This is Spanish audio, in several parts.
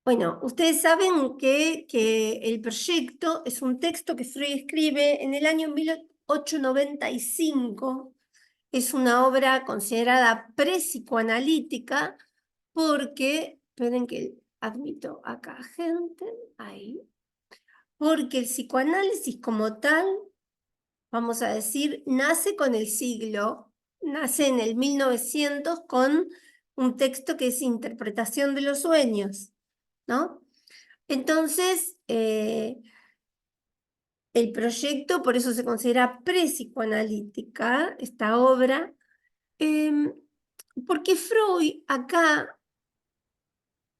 Bueno, ustedes saben que el proyecto es un texto que Freud escribe en el año 1895. Es una obra considerada pre-psicoanalítica porque, esperen que admito acá gente, ahí, porque el psicoanálisis como tal, vamos a decir, nace con el siglo, nace en el 1900 con un texto que es Interpretación de los sueños, ¿no? Entonces, el proyecto, por eso se considera pre-psicoanalítica, esta obra, porque Freud acá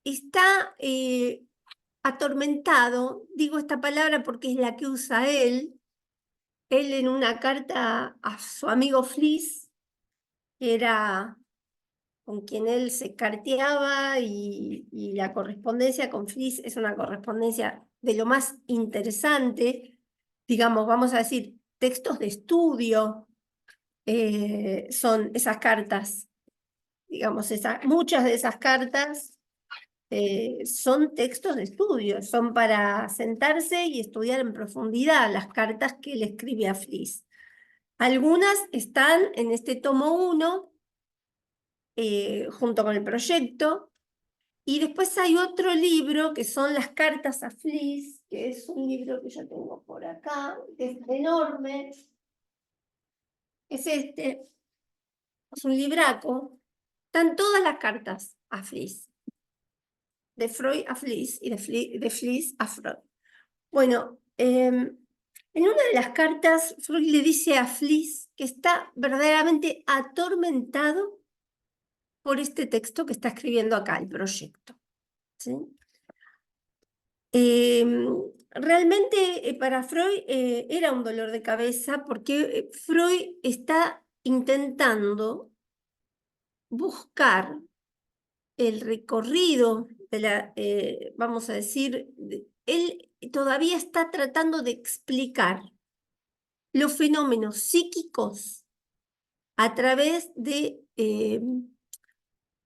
está atormentado, digo esta palabra porque es la que usa él en una carta a su amigo Fliess, que era con quien él se carteaba y la correspondencia con Fliess es una correspondencia de lo más interesante, digamos, vamos a decir, textos de estudio son esas cartas, digamos, muchas de esas cartas son textos de estudio, son para sentarse y estudiar en profundidad las cartas que él escribe a Fliess. Algunas están en este tomo 1, junto con el proyecto, y después hay otro libro que son las cartas a Fliess, que es un libro que yo tengo por acá, que es enorme, es este, es un libraco, están todas las cartas a Fliess, de Freud a Fliess y de Fliess a Freud. Bueno, en una de las cartas, Freud le dice a Fliess que está verdaderamente atormentado por este texto que está escribiendo acá, el proyecto, ¿sí? Realmente para Freud era un dolor de cabeza porque Freud está intentando buscar el recorrido de la, vamos a decir, él todavía está tratando de explicar los fenómenos psíquicos a través de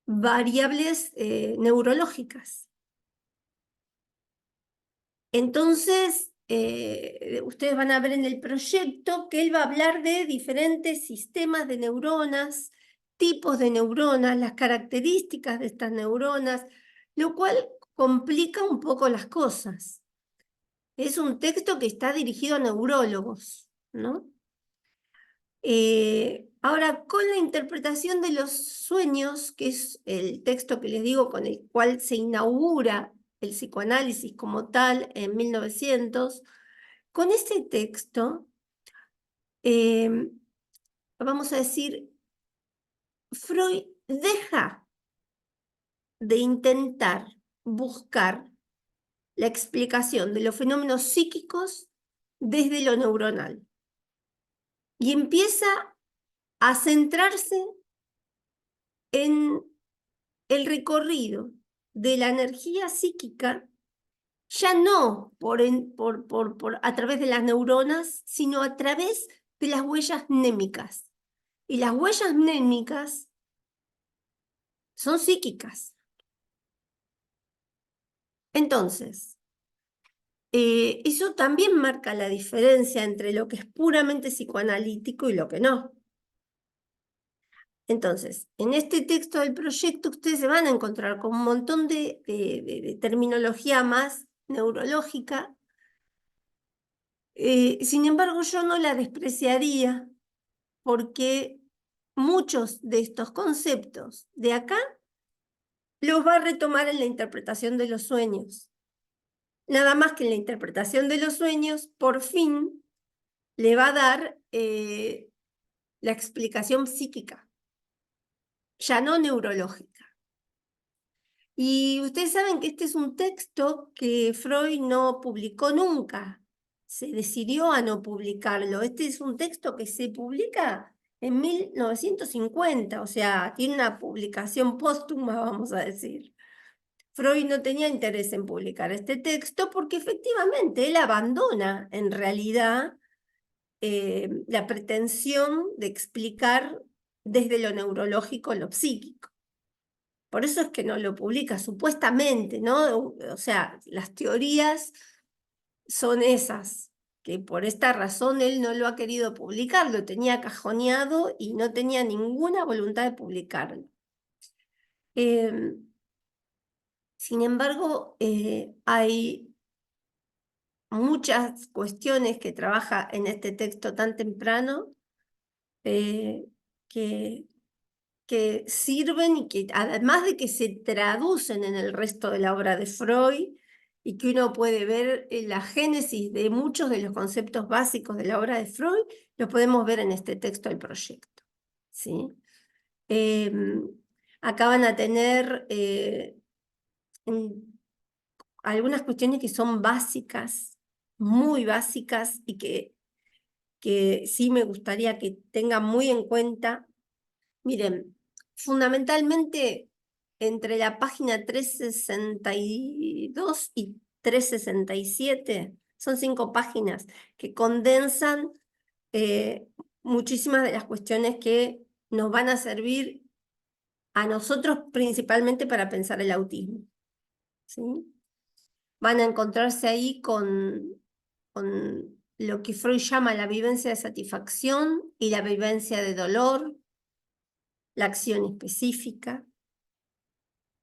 variables neurológicas. Entonces, ustedes van a ver en el proyecto que él va a hablar de diferentes sistemas de neuronas, tipos de neuronas, las características de estas neuronas, lo cual complica un poco las cosas. Es un texto que está dirigido a neurólogos, ¿no? Ahora, con la interpretación de los sueños, que es el texto que les digo con el cual se inaugura el psicoanálisis como tal en 1900, con este texto, vamos a decir, Freud deja de intentar buscar la explicación de los fenómenos psíquicos desde lo neuronal y empieza a centrarse en el recorrido de la energía psíquica, ya no a través de las neuronas, sino a través de las huellas mnémicas. Y las huellas mnémicas son psíquicas. Entonces, eso también marca la diferencia entre lo que es puramente psicoanalítico y lo que no. Entonces, en este texto del proyecto ustedes se van a encontrar con un montón de terminología más neurológica. Sin embargo, yo no la despreciaría porque muchos de estos conceptos de acá los va a retomar en la interpretación de los sueños. Nada más que en la interpretación de los sueños, por fin, le va a dar la explicación psíquica, ya no neurológica. Y ustedes saben que este es un texto que Freud no publicó nunca, se decidió a no publicarlo. Este es un texto que se publica en 1950, o sea, tiene una publicación póstuma, vamos a decir. Freud no tenía interés en publicar este texto porque efectivamente él abandona en realidad la pretensión de explicar desde lo neurológico lo psíquico. Por eso es que no lo publica, supuestamente, ¿no? O sea, las teorías son esas, que por esta razón él no lo ha querido publicar, lo tenía cajoneado y no tenía ninguna voluntad de publicarlo. Sin embargo, hay muchas cuestiones que trabaja en este texto tan temprano que sirven y que además de que se traducen en el resto de la obra de Freud y que uno puede ver la génesis de muchos de los conceptos básicos de la obra de Freud, los podemos ver en este texto del proyecto, ¿sí? Acá van a tener algunas cuestiones que son básicas, muy básicas, y que sí me gustaría que tengan muy en cuenta. Miren, fundamentalmente entre la página 362 y 367, son 5 páginas que condensan muchísimas de las cuestiones que nos van a servir a nosotros principalmente para pensar el autismo, ¿sí? Van a encontrarse ahí con lo que Freud llama la vivencia de satisfacción y la vivencia de dolor, la acción específica,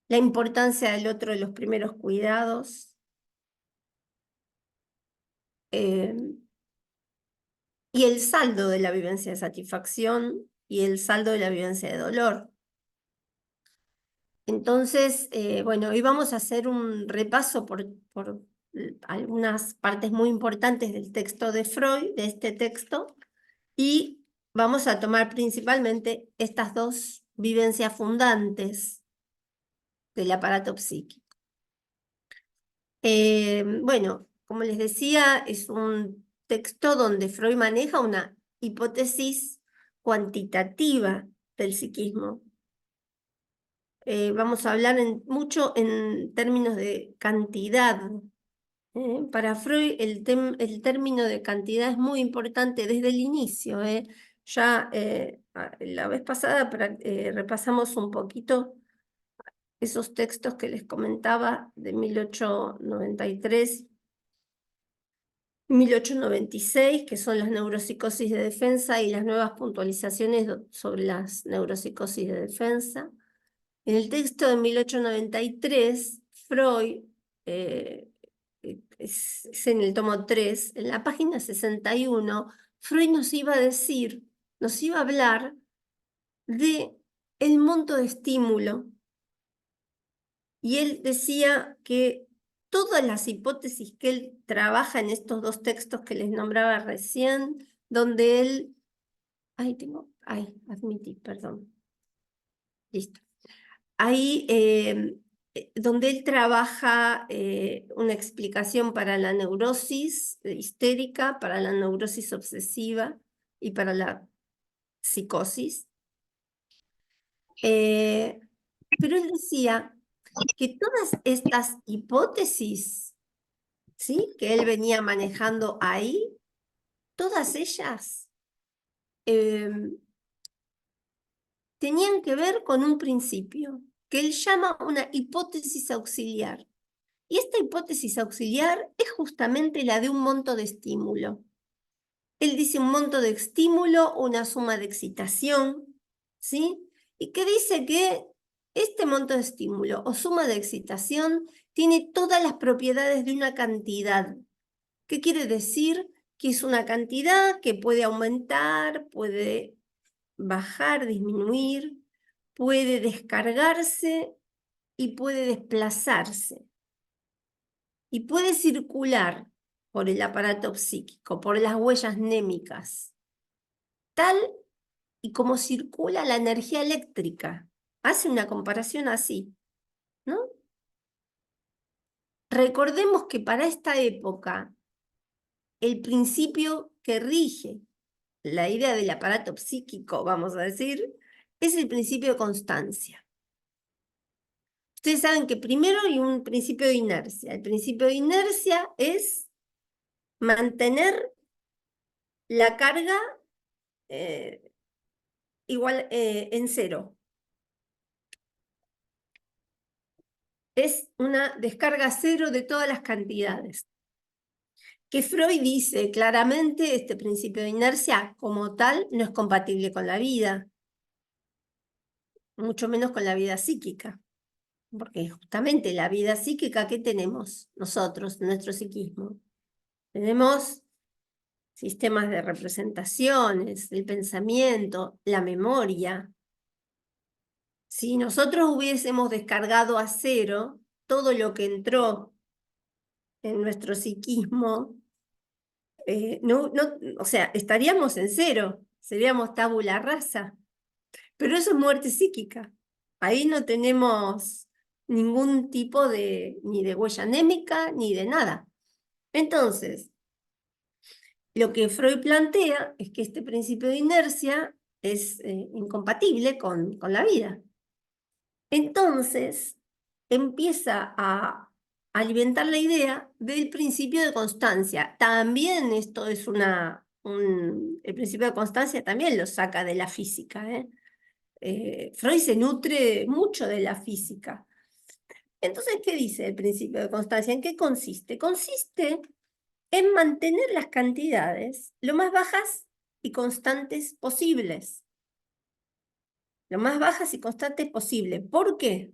la importancia del otro de los primeros cuidados, y el saldo de la vivencia de satisfacción y el saldo de la vivencia de dolor. Entonces, bueno, hoy vamos a hacer un repaso por algunas partes muy importantes del texto de Freud, de este texto, y vamos a tomar principalmente estas dos vivencias fundantes del aparato psíquico. Bueno, como les decía, es un texto donde Freud maneja una hipótesis cuantitativa del psiquismo. Vamos a hablar mucho en términos de cantidad. Para Freud el término de cantidad es muy importante desde el inicio. Ya la vez pasada repasamos un poquito esos textos que les comentaba de 1893, 1896, que son las neuropsicosis de defensa y las nuevas puntualizaciones sobre las neuropsicosis de defensa. En el texto de 1893, Freud, es en el tomo 3, en la página 61, Freud nos iba a decir, nos iba a hablar de el monto de estímulo. Y él decía que todas las hipótesis que él trabaja en estos dos textos que les nombraba recién, donde él... admití, perdón. Listo. Ahí, donde él trabaja una explicación para la neurosis histérica, para la neurosis obsesiva y para la psicosis. Pero él decía que todas estas hipótesis, ¿sí?, que él venía manejando ahí, todas ellas tenían que ver con un principio que él llama una hipótesis auxiliar. Y esta hipótesis auxiliar es justamente la de un monto de estímulo. Él dice un monto de estímulo, una suma de excitación, ¿sí? Y que dice que este monto de estímulo o suma de excitación tiene todas las propiedades de una cantidad. ¿Qué quiere decir? Que es una cantidad que puede aumentar, puede bajar, disminuir, puede descargarse y puede desplazarse. Y puede circular por el aparato psíquico, por las huellas némicas, tal y como circula la energía eléctrica. Hace una comparación así, ¿no? Recordemos que para esta época, el principio que rige la idea del aparato psíquico, vamos a decir, es el principio de constancia. Ustedes saben que primero hay un principio de inercia. El principio de inercia es mantener la carga igual en cero. es una descarga cero de todas las cantidades. Que Freud dice claramente, este principio de inercia como tal no es compatible con la vida, mucho menos con la vida psíquica. Porque justamente la vida psíquica, ¿qué tenemos nosotros, nuestro psiquismo? Tenemos sistemas de representaciones, el pensamiento, la memoria. Si nosotros hubiésemos descargado a cero todo lo que entró en nuestro psiquismo, o sea, estaríamos en cero, seríamos tabula rasa. Pero eso es muerte psíquica. Ahí no tenemos ningún tipo ni de huella anémica, ni de nada. Entonces, lo que Freud plantea es que este principio de inercia es incompatible con la vida. Entonces, empieza a alimentar la idea del principio de constancia. También esto es el principio de constancia también lo saca de la física, ¿eh? Freud se nutre mucho de la física. Entonces, ¿qué dice el principio de constancia? ¿En qué consiste? Consiste en mantener las cantidades lo más bajas y constantes posibles. Lo más bajas y constantes posible. ¿Por qué?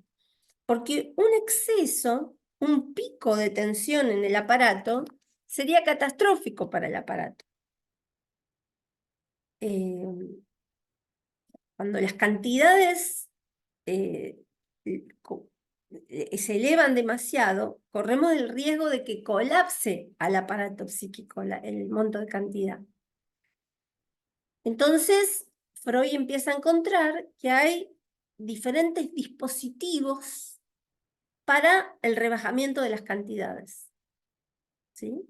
Porque un exceso, un pico de tensión en el aparato, sería catastrófico para el aparato. Cuando las cantidades se elevan demasiado, corremos el riesgo de que colapse al aparato psíquico el monto de cantidad. Entonces, Freud empieza a encontrar que hay diferentes dispositivos para el rebajamiento de las cantidades. ¿Sí?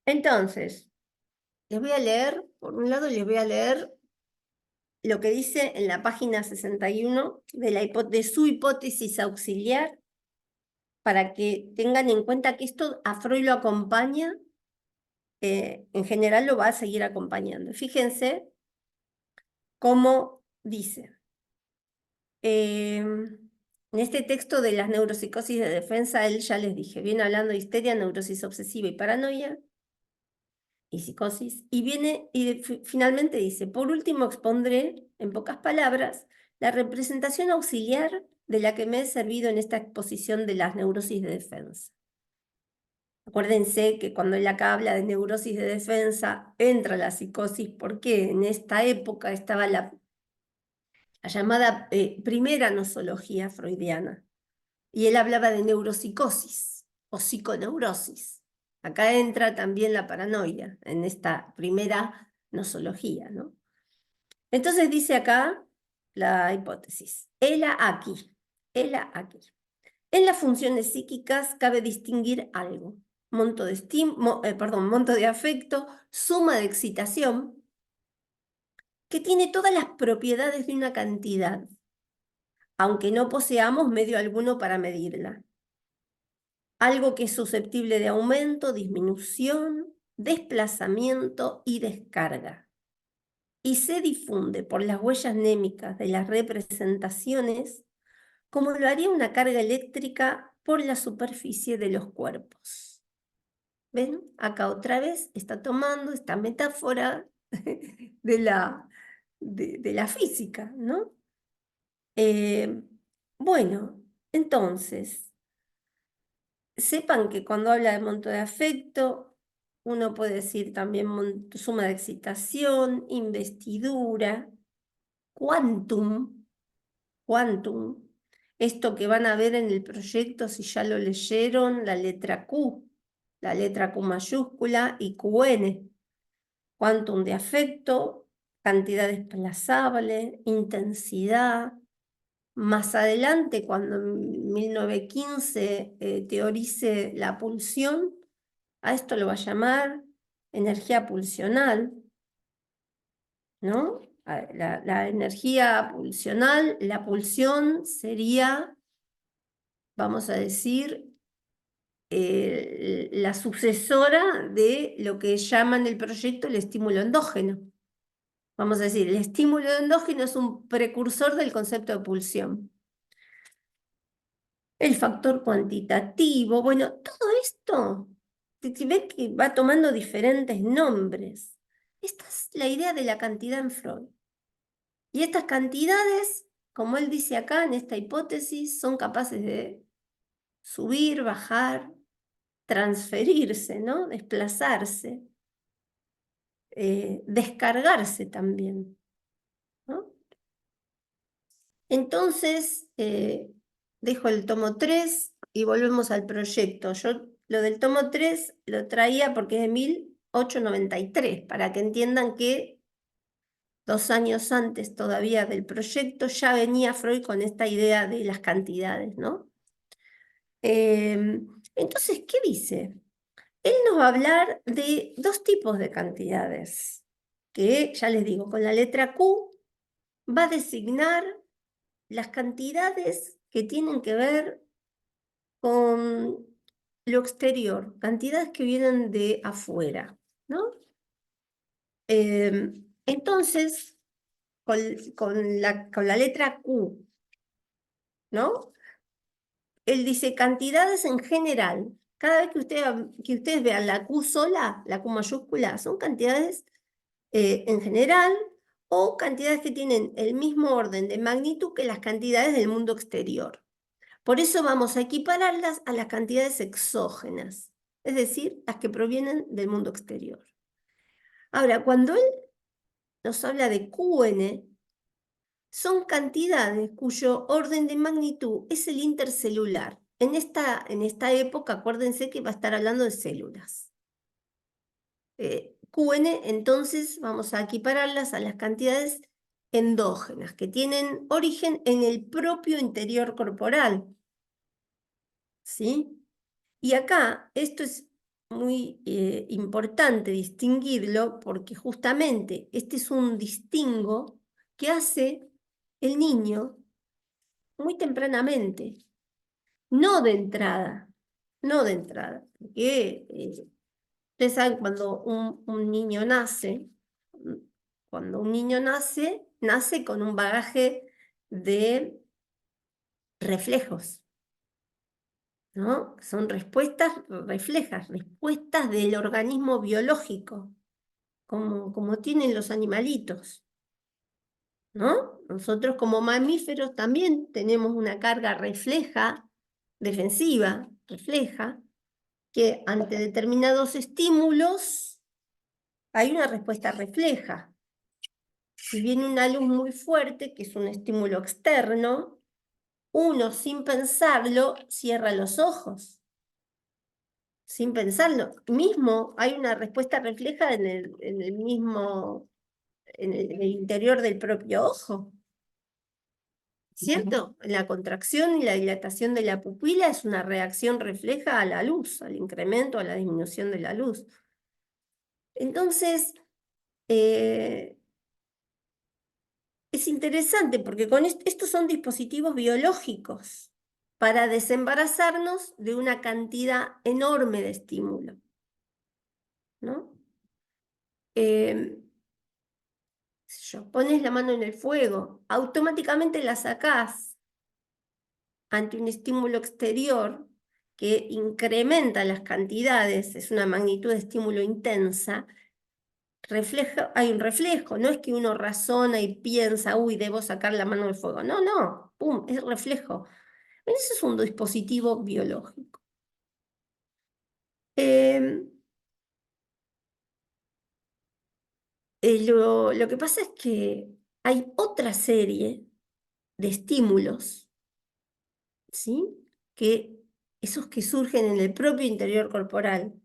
Entonces, les voy a leer, por un lado les voy a leer lo que dice en la página 61 de su hipótesis auxiliar, para que tengan en cuenta que esto a Freud lo acompaña, en general lo va a seguir acompañando. Fíjense cómo dice. En este texto de las neuropsicosis de defensa, él ya les dije, viene hablando de histeria, neurosis obsesiva y paranoia, y psicosis, y finalmente dice, por último expondré, en pocas palabras, la representación auxiliar de la que me he servido en esta exposición de las neurosis de defensa. Acuérdense que cuando él acá habla de neurosis de defensa, entra la psicosis, porque en esta época estaba la llamada primera nosología freudiana, y él hablaba de neuropsicosis o psiconeurosis. Acá entra también la paranoia, en esta primera nosología, ¿no? Entonces dice acá la hipótesis. Hela aquí. En las funciones psíquicas cabe distinguir algo. Monto de afecto, suma de excitación, que tiene todas las propiedades de una cantidad, aunque no poseamos medio alguno para medirla. Algo que es susceptible de aumento, disminución, desplazamiento y descarga. Y se difunde por las huellas némicas de las representaciones como lo haría una carga eléctrica por la superficie de los cuerpos. ¿Ven? Acá otra vez está tomando esta metáfora de la física, ¿no? Bueno, entonces, sepan que cuando habla de monto de afecto, uno puede decir también suma de excitación, investidura, quantum, esto que van a ver en el proyecto, si ya lo leyeron, la letra Q mayúscula y QN, quantum de afecto, cantidad desplazable, intensidad. Más adelante, cuando en 1915 teorice la pulsión, a esto lo va a llamar energía pulsional, ¿no? La energía pulsional, la pulsión sería, vamos a decir, la sucesora de lo que llaman el proyecto el estímulo endógeno. Vamos a decir, el estímulo endógeno es un precursor del concepto de pulsión. El factor cuantitativo, bueno, todo esto, si ven que va tomando diferentes nombres. Esta es la idea de la cantidad en Freud. Y estas cantidades, como él dice acá en esta hipótesis, son capaces de subir, bajar, transferirse, ¿no? Desplazarse, descargarse también, ¿no? Entonces, dejo el tomo 3 y volvemos al proyecto. Yo lo del tomo 3 lo traía porque es de 1893, para que entiendan que 2 años antes todavía del proyecto ya venía Freud con esta idea de las cantidades, ¿no? Entonces, ¿qué dice? Él nos va a hablar de 2 tipos de cantidades, que ya les digo, con la letra Q va a designar las cantidades que tienen que ver con lo exterior, cantidades que vienen de afuera, ¿no? Entonces, con la letra Q, ¿no? Él dice cantidades en general. Cada vez que ustedes vean la Q sola, la Q mayúscula, son cantidades en general o cantidades que tienen el mismo orden de magnitud que las cantidades del mundo exterior. Por eso vamos a equipararlas a las cantidades exógenas, es decir, las que provienen del mundo exterior. Ahora, cuando él nos habla de QN, son cantidades cuyo orden de magnitud es el intercelular. En esta época, acuérdense que va a estar hablando de células. QN, entonces, vamos a equipararlas a las cantidades endógenas, que tienen origen en el propio interior corporal. ¿Sí? Y acá, esto es muy importante distinguirlo, porque justamente este es un distingo que hace el niño muy tempranamente, no de entrada, no de entrada, porque ustedes saben un niño nace, cuando un niño nace con un bagaje de reflejos, ¿no? Son respuestas reflejas, respuestas del organismo biológico, como tienen los animalitos, ¿no? Nosotros como mamíferos también tenemos una carga refleja, defensiva, refleja, que ante determinados estímulos hay una respuesta refleja. Si viene una luz muy fuerte, que es un estímulo externo, uno sin pensarlo cierra los ojos. Sin pensarlo. Mismo hay una respuesta refleja en el mismo, en el interior del propio ojo. ¿Cierto? La contracción y la dilatación de la pupila es una reacción refleja a la luz, al incremento, a la disminución de la luz. Entonces, es interesante porque con estos son dispositivos biológicos para desembarazarnos de una cantidad enorme de estímulo, ¿no? Pones la mano en el fuego, automáticamente la sacás ante un estímulo exterior que incrementa las cantidades, es una magnitud de estímulo intensa, hay un reflejo, no es que uno razona y piensa, uy, debo sacar la mano del fuego. No, no, pum, es reflejo. Eso es un dispositivo biológico. Lo que pasa es que hay otra serie de estímulos, ¿sí? Esos que surgen en el propio interior corporal,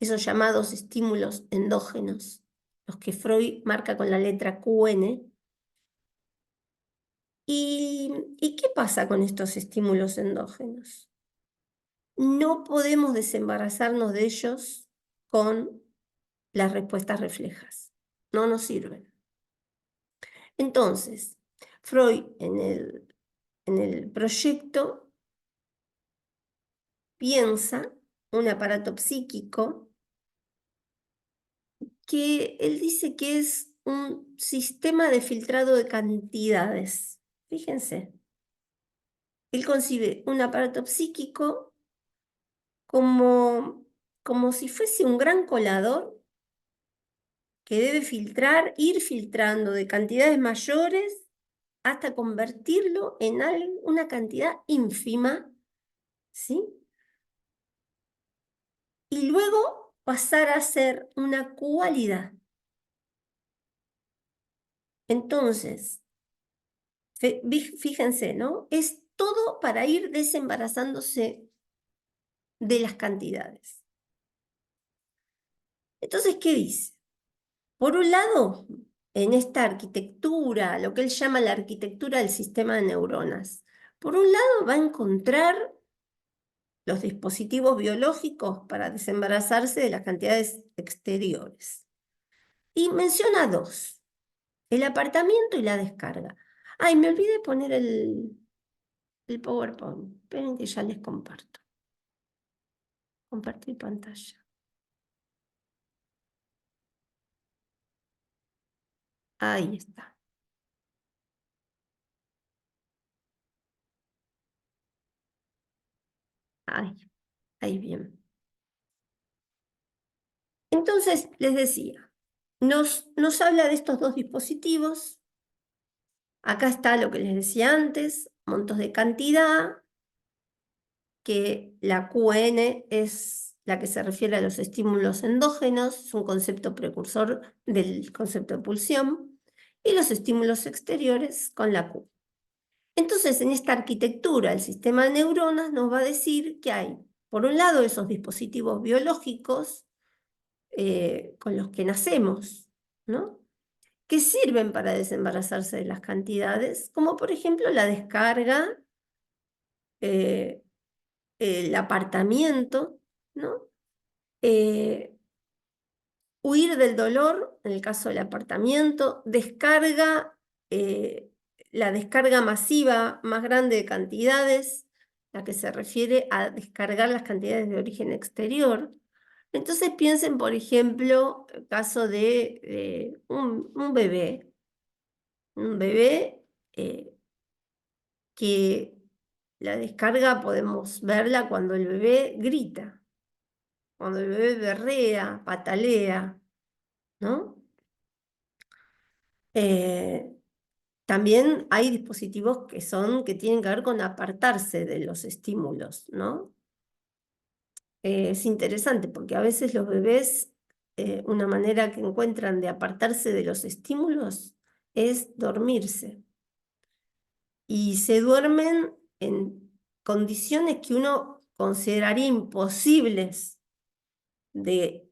esos llamados estímulos endógenos, los que Freud marca con la letra QN. ¿Y qué pasa con estos estímulos endógenos? No podemos desembarazarnos de ellos con las respuestas reflejas. No nos sirven. Entonces, Freud en el proyecto piensa un aparato psíquico que él dice que es un sistema de filtrado de cantidades. Fíjense. Él concibe un aparato psíquico como si fuese un gran colador que debe filtrar, ir filtrando de cantidades mayores hasta convertirlo en una cantidad ínfima, ¿sí? Y luego pasar a ser una cualidad. Entonces, fíjense, ¿no? Es todo para ir desembarazándose de las cantidades. Entonces, ¿qué dice? Por un lado, en esta arquitectura, lo que él llama la arquitectura del sistema de neuronas, por un lado va a encontrar los dispositivos biológicos para desembarazarse de las cantidades exteriores. Y menciona dos, el apartamiento y la descarga. Ay, me olvidé poner el PowerPoint. Esperen que ya les comparto. Compartir pantalla. Ahí está. Ahí bien. Entonces, les decía, nos habla de estos dos dispositivos. Acá está lo que les decía antes, montos de cantidad, que la QN es la que se refiere a los estímulos endógenos, es un concepto precursor del concepto de pulsión, y los estímulos exteriores con la Q. Entonces, en esta arquitectura, el sistema de neuronas nos va a decir que hay, por un lado, esos dispositivos biológicos con los que nacemos, ¿no? Que sirven para desembarazarse de las cantidades, como por ejemplo la descarga, eh, el apartamiento, ¿no? Eh, huir del dolor, en el caso del apartamiento, descarga, la descarga masiva más grande de cantidades, la que se refiere a descargar las cantidades de origen exterior. Entonces piensen, por ejemplo, el caso de un bebé que la descarga podemos verla cuando el bebé grita, cuando el bebé berrea, patalea, ¿no? Eh, también hay dispositivos que tienen que ver con apartarse de los estímulos, ¿no? Es interesante porque a veces los bebés, una manera que encuentran de apartarse de los estímulos es dormirse. Y se duermen en condiciones que uno consideraría imposibles de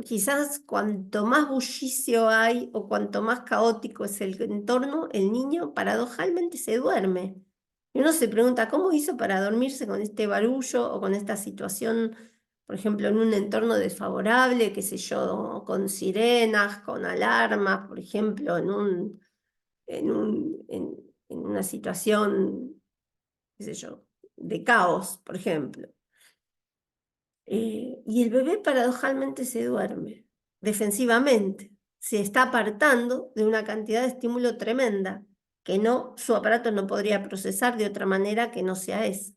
quizás cuanto más bullicio hay o cuanto más caótico es el entorno, el niño paradojalmente se duerme. Y uno se pregunta, ¿cómo hizo para dormirse con este barullo o con esta situación, por ejemplo, en un entorno desfavorable, qué sé yo, con sirenas, con alarmas, por ejemplo, en una situación, qué sé yo, de caos, por ejemplo? Y el bebé paradojalmente se duerme, defensivamente, se está apartando de una cantidad de estímulo tremenda, que su aparato no podría procesar de otra manera que no sea esa.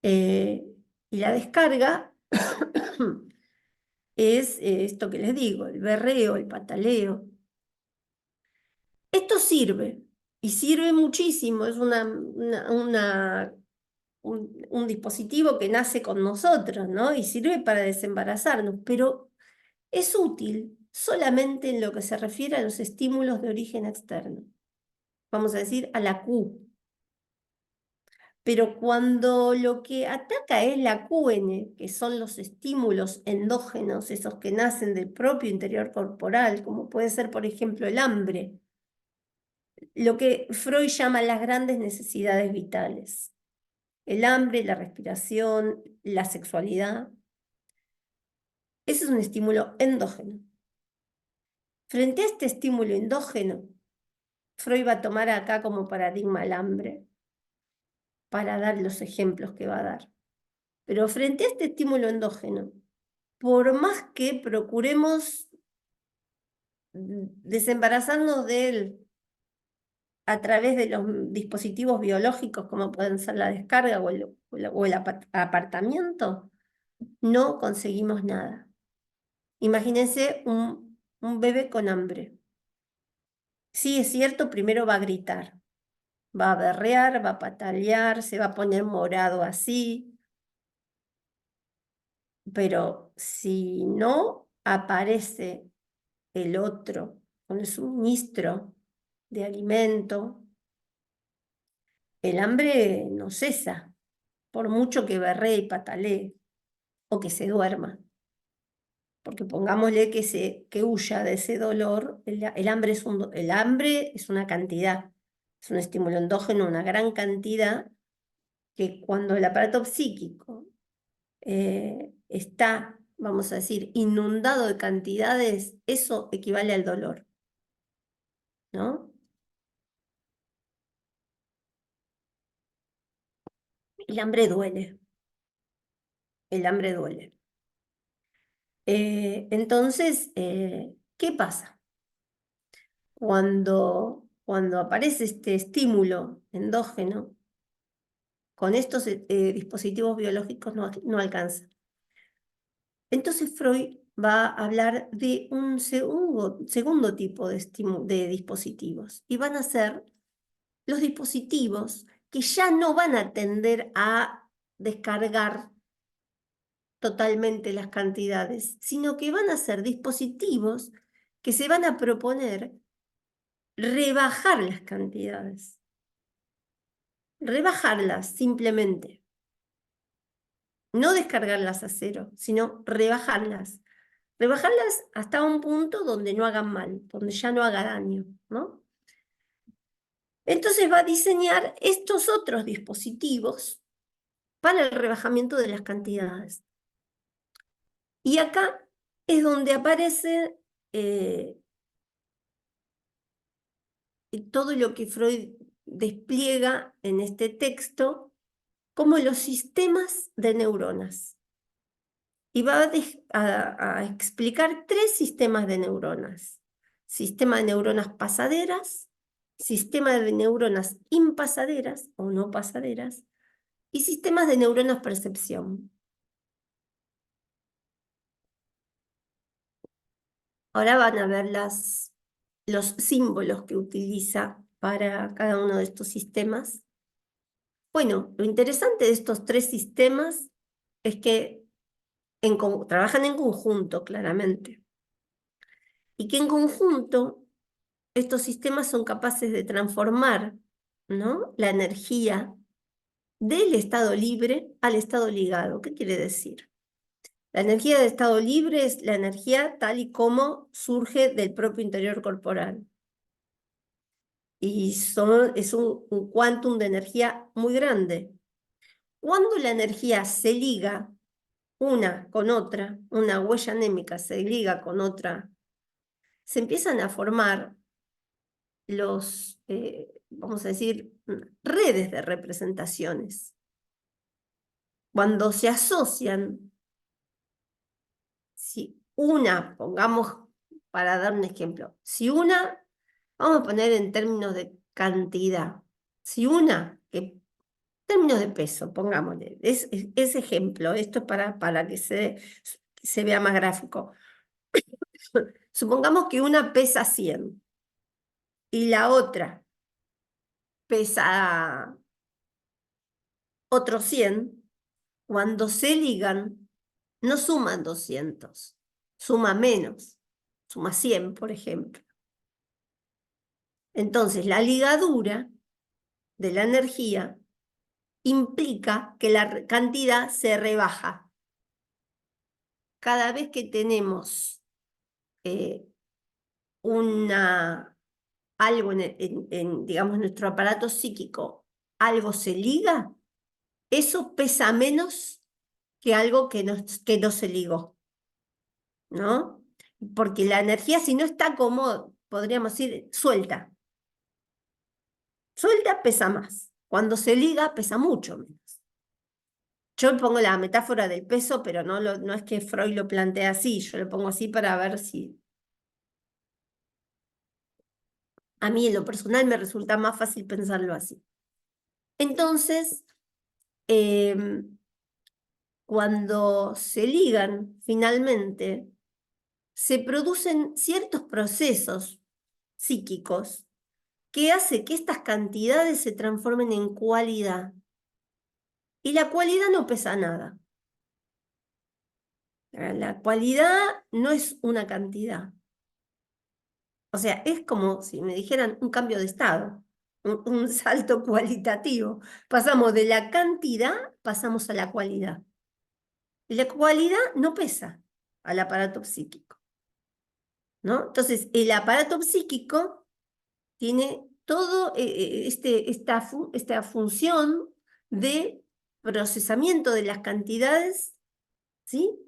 Y la descarga es esto que les digo, el berreo, el pataleo. Esto sirve, y sirve muchísimo, es un dispositivo que nace con nosotros, ¿no? Y sirve para desembarazarnos, pero es útil solamente en lo que se refiere a los estímulos de origen externo. Vamos a decir a la Q. Pero cuando lo que ataca es la QN, que son los estímulos endógenos, esos que nacen del propio interior corporal, como puede ser, por ejemplo, el hambre, lo que Freud llama las grandes necesidades vitales. El hambre, la respiración, la sexualidad. Ese es un estímulo endógeno. Frente a este estímulo endógeno, Freud va a tomar acá como paradigma el hambre para dar los ejemplos que va a dar. Pero frente a este estímulo endógeno, por más que procuremos desembarazarnos de él a través de los dispositivos biológicos, como pueden ser la descarga o el apartamiento, no conseguimos nada. Imagínense un bebé con hambre. Sí, es cierto, primero va a gritar, va a berrear, va a patalear, se va a poner morado así, pero si no aparece el otro con el suministro de alimento, el hambre no cesa, por mucho que berree y patalee, o que se duerma. Porque pongámosle que huya de ese dolor, el hambre es una cantidad, es un estímulo endógeno, una gran cantidad, que cuando el aparato psíquico está, vamos a decir, inundado de cantidades, eso equivale al dolor, ¿no? El hambre duele, el hambre duele. Entonces, ¿qué pasa? Cuando aparece este estímulo endógeno, con estos dispositivos biológicos no alcanza. Entonces Freud va a hablar de un segundo tipo de dispositivos, y van a ser los dispositivos que ya no van a tender a descargar totalmente las cantidades, sino que van a ser dispositivos que se van a proponer rebajar las cantidades, rebajarlas simplemente, no descargarlas a cero, sino rebajarlas. Rebajarlas hasta un punto donde no hagan mal, donde ya no haga daño, ¿no? Entonces va a diseñar estos otros dispositivos para el rebajamiento de las cantidades. Y acá es donde aparece todo lo que Freud despliega en este texto como los sistemas de neuronas. Y va a explicar 3 sistemas de neuronas. Sistema de neuronas pasaderas, sistema de neuronas impasaderas o no pasaderas, y sistemas de neuronas percepción. Ahora van a ver los símbolos que utiliza para cada uno de estos sistemas. Bueno, lo interesante de estos 3 sistemas es que trabajan en conjunto, claramente. Y que en conjunto estos sistemas son capaces de transformar, ¿no?, la energía del estado libre al estado ligado. ¿Qué quiere decir? La energía del estado libre es la energía tal y como surge del propio interior corporal. Y es un quantum de energía muy grande. Cuando la energía se liga una con otra, una huella anémica se liga con otra, se empiezan a formar vamos a decir, redes de representaciones. Cuando se asocian, si una, pongamos, para dar un ejemplo, si una, vamos a poner en términos de cantidad, si una, términos de peso, pongámosle, es ejemplo, esto es para que se vea más gráfico. Supongamos que una pesa 100 y la otra pesa otros 100, cuando se ligan, no suman 200, suma menos, suma 100, por ejemplo. Entonces, la ligadura de la energía implica que la cantidad se rebaja. Cada vez que tenemos algo digamos, nuestro aparato psíquico, algo se liga, eso pesa menos que algo que no se ligó, ¿no? Porque la energía, si no está como, podríamos decir, suelta pesa más. Cuando se liga, pesa mucho menos. Yo pongo la metáfora del peso, pero no es que Freud lo plantea así, yo lo pongo así para ver si A mí en lo personal me resulta más fácil pensarlo así. Entonces, cuando se ligan finalmente, se producen ciertos procesos psíquicos que hace que estas cantidades se transformen en cualidad. Y la cualidad no pesa nada. La cualidad no es una cantidad. O sea, es como si me dijeran un cambio de estado, un salto cualitativo. Pasamos de la cantidad, pasamos a la cualidad. Y la cualidad no pesa al aparato psíquico, ¿no? Entonces, el aparato psíquico tiene todo esta función de procesamiento de las cantidades, ¿sí?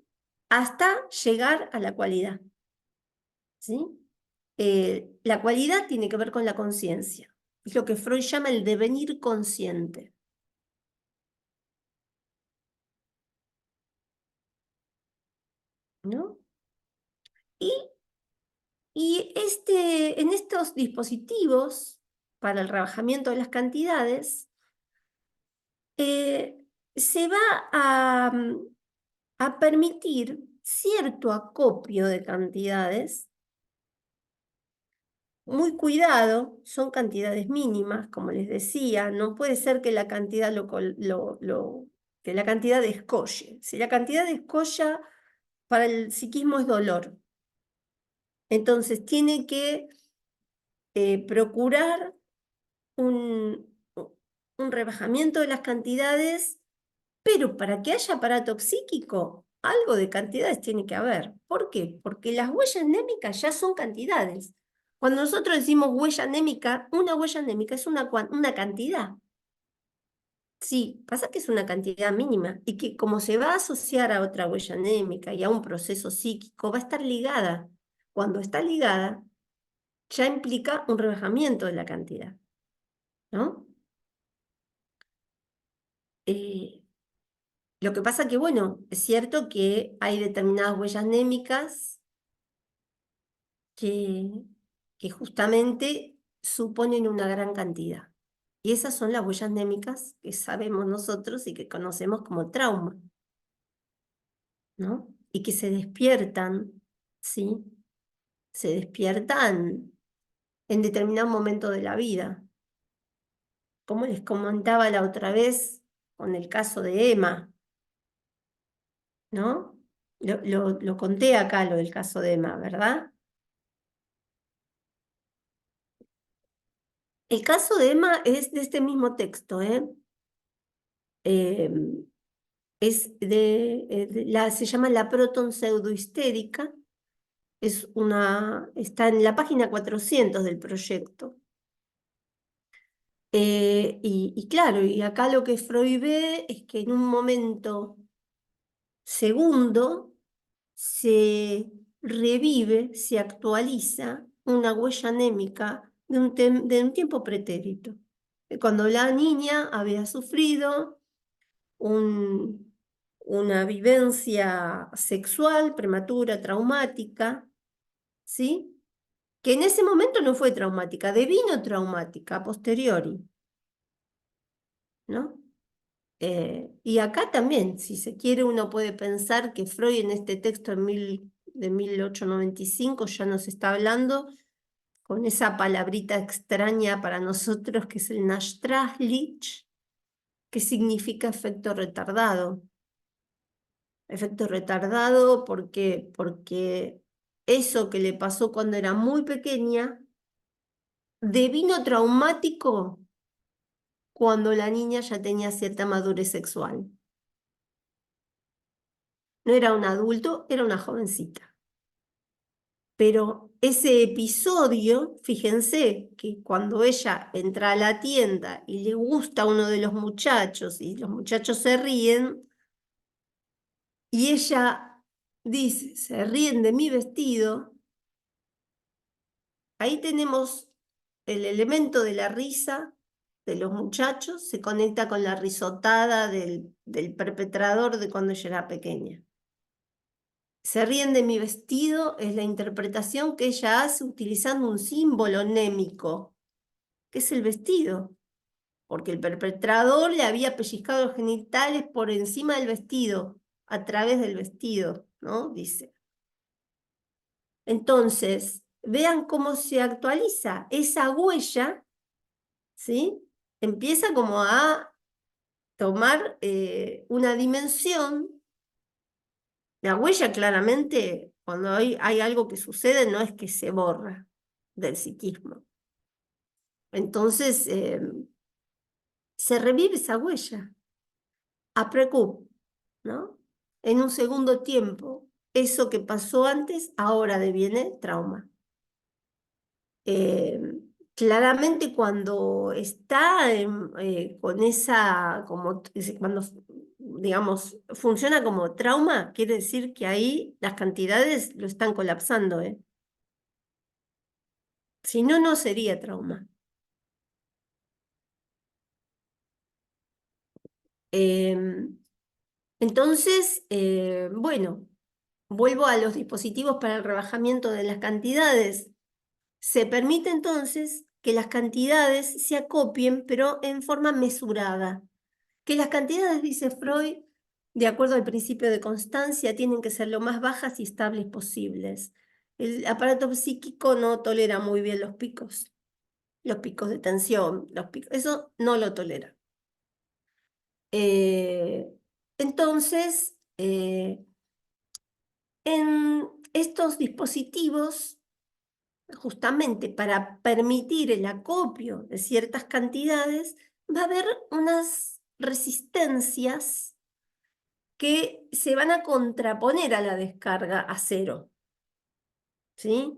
Hasta llegar a la cualidad, ¿sí? La cualidad tiene que ver con la conciencia. Es lo que Freud llama el devenir consciente, ¿no? Y, en estos dispositivos para el rebajamiento de las cantidades, eh, se va a permitir cierto acopio de cantidades, muy cuidado, son cantidades mínimas, como les decía, no puede ser que la cantidad que la cantidad descolle. Si la cantidad descolla, para el psiquismo es dolor. Entonces tiene que procurar un rebajamiento de las cantidades, pero para que haya aparato psíquico, algo de cantidades tiene que haber. ¿Por qué? Porque las huellas anémicas ya son cantidades. Cuando nosotros decimos huella anémica, una huella anémica es una cantidad. Sí, pasa que es una cantidad mínima y que como se va a asociar a otra huella anémica y a un proceso psíquico, va a estar ligada. Cuando está ligada, ya implica un rebajamiento de la cantidad, ¿no? Eh, lo que pasa que, bueno, es cierto que hay determinadas huellas anémicas que, que justamente suponen una gran cantidad. Y esas son las huellas anémicas que sabemos nosotros y que conocemos como trauma, ¿no? Y que se despiertan, ¿sí? Se despiertan en determinado momento de la vida. Como les comentaba la otra vez con el caso de Emma, ¿no? Lo conté acá, lo del caso de Emma, ¿verdad? El caso de Emma es de este mismo texto, ¿eh? Eh, se llama La Proton Pseudohistérica, está en la página 400 del proyecto. Y claro, y acá lo que Freud ve es que en un momento segundo se revive, se actualiza una huella anémica de un tiempo pretérito. Cuando la niña había sufrido una vivencia sexual prematura, traumática, ¿sí? Que en ese momento no fue traumática, devino traumática a posteriori, ¿no? Y acá también, si se quiere, uno puede pensar que Freud en este texto de 1895 ya nos está hablando con esa palabrita extraña para nosotros que es el Nachtraglich, que significa efecto retardado. Efecto retardado porque eso que le pasó cuando era muy pequeña devino traumático cuando la niña ya tenía cierta madurez sexual. No era un adulto, era una jovencita. Pero ese episodio, fíjense que cuando ella entra a la tienda y le gusta a uno de los muchachos y los muchachos se ríen, y ella dice, se ríen de mi vestido, ahí tenemos el elemento de la risa de los muchachos, se conecta con la risotada del perpetrador de cuando ella era pequeña. se ríen de mi vestido es la interpretación que ella hace utilizando un símbolo némico, que es el vestido, porque el perpetrador le había pellizcado los genitales por encima del vestido, a través del vestido, ¿no? Dice. Entonces, vean cómo se actualiza esa huella, ¿sí? Empieza como a tomar una dimensión. La huella claramente, cuando hay algo que sucede, no es que se borra del psiquismo. Entonces, se revive esa huella, a precup, ¿no? En un segundo tiempo, eso que pasó antes, ahora deviene trauma. Eh, Claramente cuando está con esa, como, cuando, digamos, funciona como trauma, quiere decir que ahí las cantidades lo están colapsando, ¿eh? Si no, no sería trauma. Entonces, bueno, vuelvo a los dispositivos para el rebajamiento de las cantidades. Se permite entonces que las cantidades se acopien, pero en forma mesurada. Que las cantidades, dice Freud, de acuerdo al principio de constancia, tienen que ser lo más bajas y estables posibles. El aparato psíquico no tolera muy bien los picos de tensión, eso no lo tolera. Eh, entonces, en estos dispositivos, justamente para permitir el acopio de ciertas cantidades, va a haber unas resistencias que se van a contraponer a la descarga a cero, ¿sí?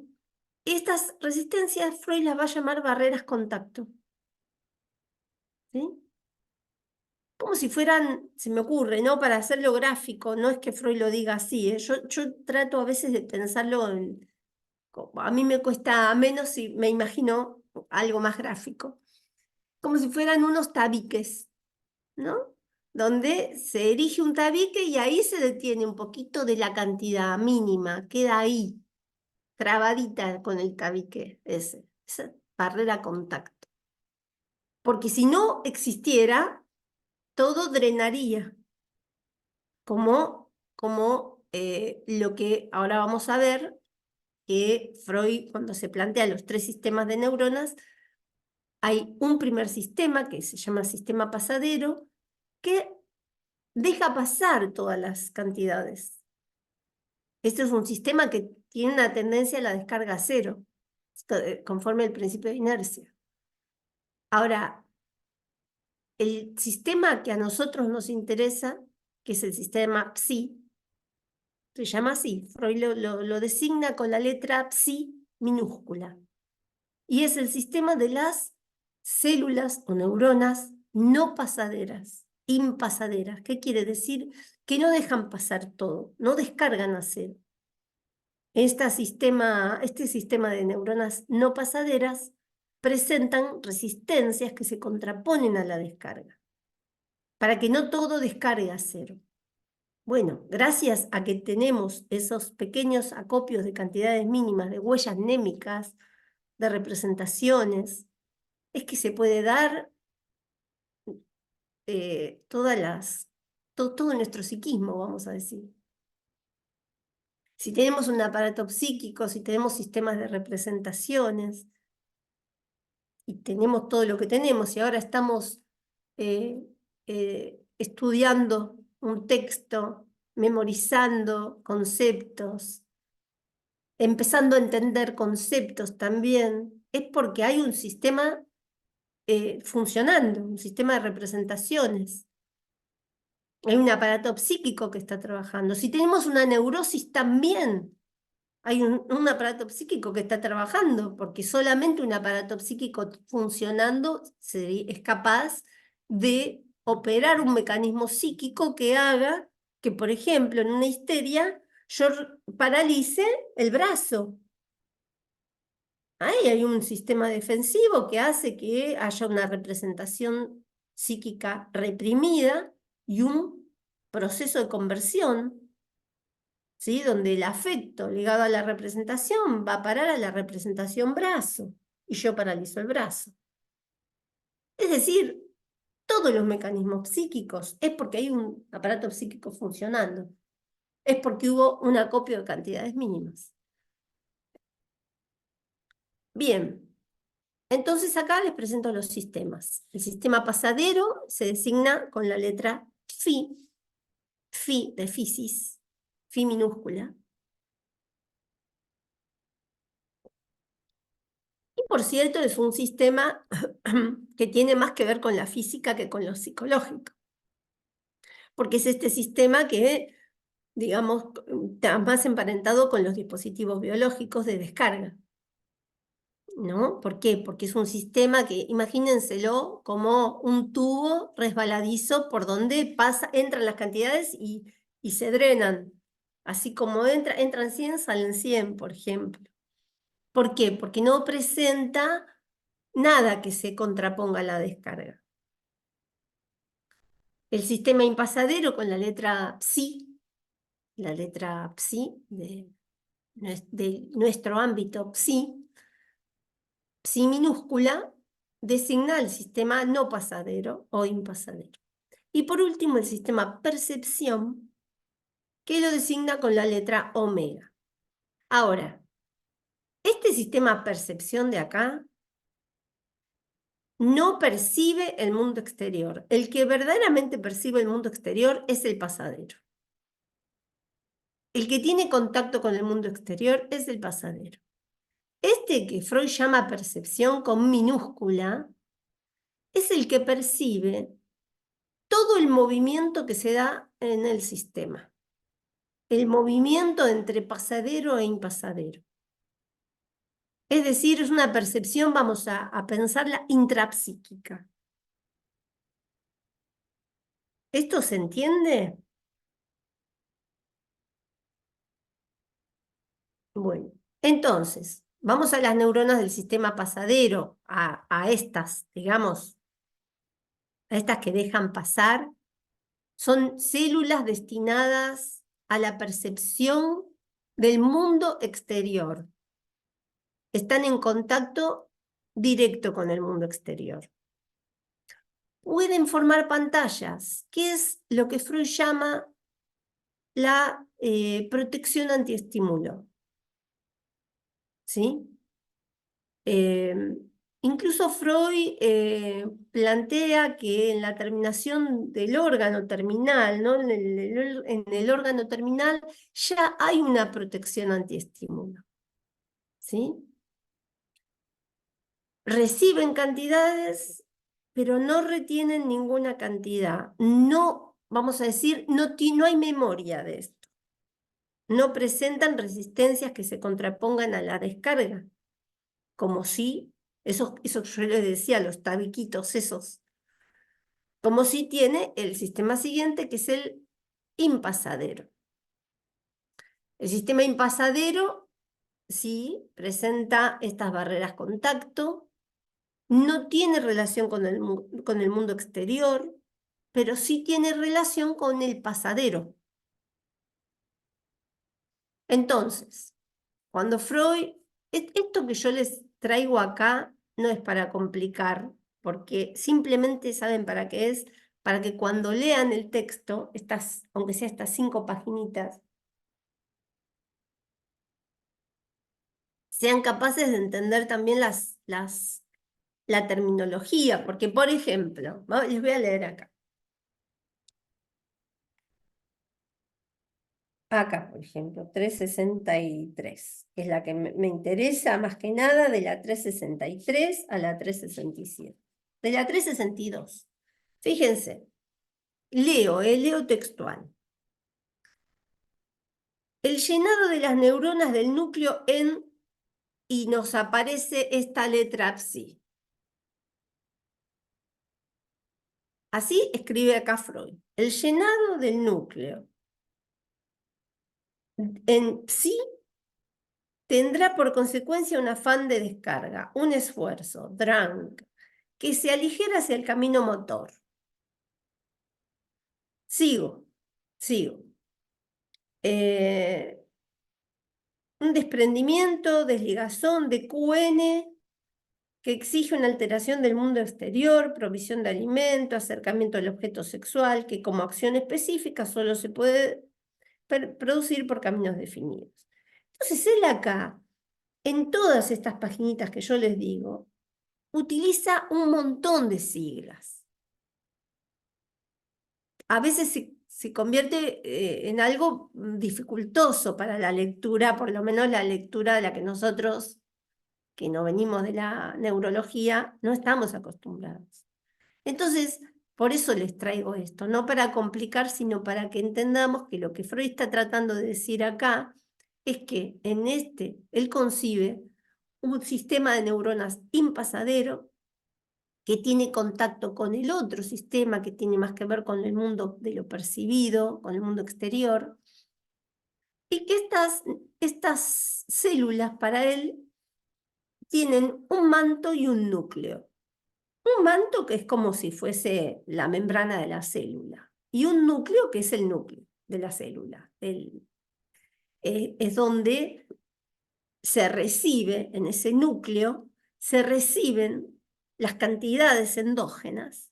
Estas resistencias Freud las va a llamar barreras contacto, ¿sí? Como si fueran, se me ocurre, ¿no? Para hacerlo gráfico, no es que Freud lo diga así, ¿eh? Yo trato a veces de pensarlo a mí me cuesta menos si me imagino algo más gráfico, como si fueran unos tabiques, ¿no? Donde se erige un tabique y ahí se detiene un poquito de la cantidad mínima, queda ahí, trabadita con el tabique esa barrera contacto. Porque si no existiera, todo drenaría, como lo que ahora vamos a ver, que Freud, cuando se plantea los tres sistemas de neuronas, hay un primer sistema que se llama sistema pasadero, que deja pasar todas las cantidades. Este es un sistema que tiene una tendencia a la descarga cero, conforme al principio de inercia. Ahora, el sistema que a nosotros nos interesa, que es el sistema psi, se llama así, Freud lo designa con la letra psi minúscula, y es el sistema de las células o neuronas no pasaderas, impasaderas. ¿Qué quiere decir? Que no dejan pasar todo, no descargan a cero. Este sistema de neuronas no pasaderas presentan resistencias que se contraponen a la descarga, para que no todo descargue a cero. Bueno, gracias a que tenemos esos pequeños acopios de cantidades mínimas de huellas némicas, de representaciones, es que se puede dar todo nuestro psiquismo, vamos a decir. Si tenemos un aparato psíquico, si tenemos sistemas de representaciones, y tenemos todo lo que tenemos, y ahora estamos estudiando un texto, memorizando conceptos, empezando a entender conceptos también, es porque hay un sistema funcionando, un sistema de representaciones. Hay un aparato psíquico que está trabajando. Si tenemos una neurosis también, hay un aparato psíquico que está trabajando, porque solamente un aparato psíquico funcionando es capaz de operar un mecanismo psíquico que haga que, por ejemplo, en una histeria, yo paralice el brazo. Ahí hay un sistema defensivo que hace que haya una representación psíquica reprimida y un proceso de conversión. ¿sí? Donde el afecto ligado a la representación va a parar a la representación brazo, y yo paralizo el brazo. Es decir, todos los mecanismos psíquicos es porque hay un aparato psíquico funcionando, es porque hubo un acopio de cantidades mínimas. Bien, entonces acá les presento los sistemas. El sistema pasadero se designa con la letra Phi, Phi de Physis, Phi minúscula. Y por cierto, es un sistema que tiene más que ver con la física que con lo psicológico, porque es este sistema que, digamos, está más emparentado con los dispositivos biológicos de descarga, ¿no? ¿Por qué? Porque es un sistema que, imagínenselo como un tubo resbaladizo por donde entran las cantidades y se drenan. Así como entran 100, salen 100, por ejemplo. ¿Por qué? Porque no presenta nada que se contraponga a la descarga. El sistema impasadero con la letra psi, la letra psi de nuestro ámbito psi, psi minúscula, designa el sistema no pasadero o impasadero. Y por último, el sistema percepción, que lo designa con la letra omega. Ahora, este sistema percepción de acá no percibe el mundo exterior. El que verdaderamente percibe el mundo exterior es el pasadero. El que tiene contacto con el mundo exterior es el pasadero. Este que Freud llama percepción con minúscula es el que percibe todo el movimiento que se da en el sistema. El movimiento entre pasadero e impasadero. Es decir, es una percepción, vamos a pensarla intrapsíquica. ¿Esto se entiende? Bueno, entonces, vamos a las neuronas del sistema pasadero, a estas, digamos, a estas que dejan pasar. Son células destinadas a la percepción del mundo exterior. Están en contacto directo con el mundo exterior. Pueden formar pantallas, que es lo que Freud llama la protección antiestímulo. ¿Sí? Incluso Freud plantea que en la terminación del órgano terminal, ¿no? En el órgano terminal ya hay una protección antiestímulo. ¿Sí? Reciben cantidades, pero no retienen ninguna cantidad. No, vamos a decir, no hay memoria de esto. No presentan resistencias que se contrapongan a la descarga, como si, eso yo les decía, los tabiquitos esos, como si tiene el sistema siguiente, que es el impasadero. El sistema impasadero, sí, presenta estas barreras contacto, no tiene relación con el mundo exterior, pero sí tiene relación con el pasadero. Entonces, cuando Freud, esto que yo les traigo acá no es para complicar, porque simplemente saben para qué es, para que cuando lean el texto, aunque sea estas 5 paginitas, sean capaces de entender también la terminología, porque por ejemplo, les voy a leer acá. Acá, por ejemplo, 363, que es la que me interesa más que nada, de la 363 a la 367. De la 362. Fíjense, leo textual. El llenado de las neuronas del núcleo y nos aparece esta letra psi. Así escribe acá Freud. El llenado del núcleo en psi tendrá por consecuencia un afán de descarga, un esfuerzo, drang, que se aligera hacia el camino motor. Sigo. un desprendimiento, desligazón de QN que exige una alteración del mundo exterior, provisión de alimento, acercamiento al objeto sexual, que como acción específica solo se puede producir por caminos definidos. Entonces él acá, en todas estas paginitas que yo les digo, utiliza un montón de siglas. A veces se convierte en algo dificultoso para la lectura, por lo menos la lectura de la que nosotros, que no venimos de la neurología, no estamos acostumbrados. Entonces, por eso les traigo esto, no para complicar, sino para que entendamos que lo que Freud está tratando de decir acá es que en él concibe un sistema de neuronas impasadero que tiene contacto con el otro sistema que tiene más que ver con el mundo de lo percibido, con el mundo exterior, y que estas células para él tienen un manto y un núcleo. Un manto que es como si fuese la membrana de la célula, y un núcleo que es el núcleo de la célula. Es donde se recibe, en ese núcleo, se reciben las cantidades endógenas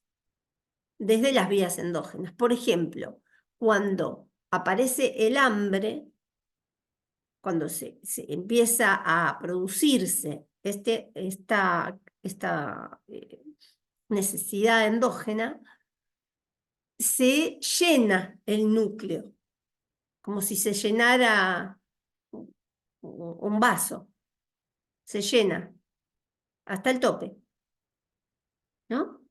desde las vías endógenas. Por ejemplo, cuando aparece el hambre, cuando se empieza a producirse esta necesidad endógena, se llena el núcleo, como si se llenara un vaso, se llena hasta el tope, ¿no?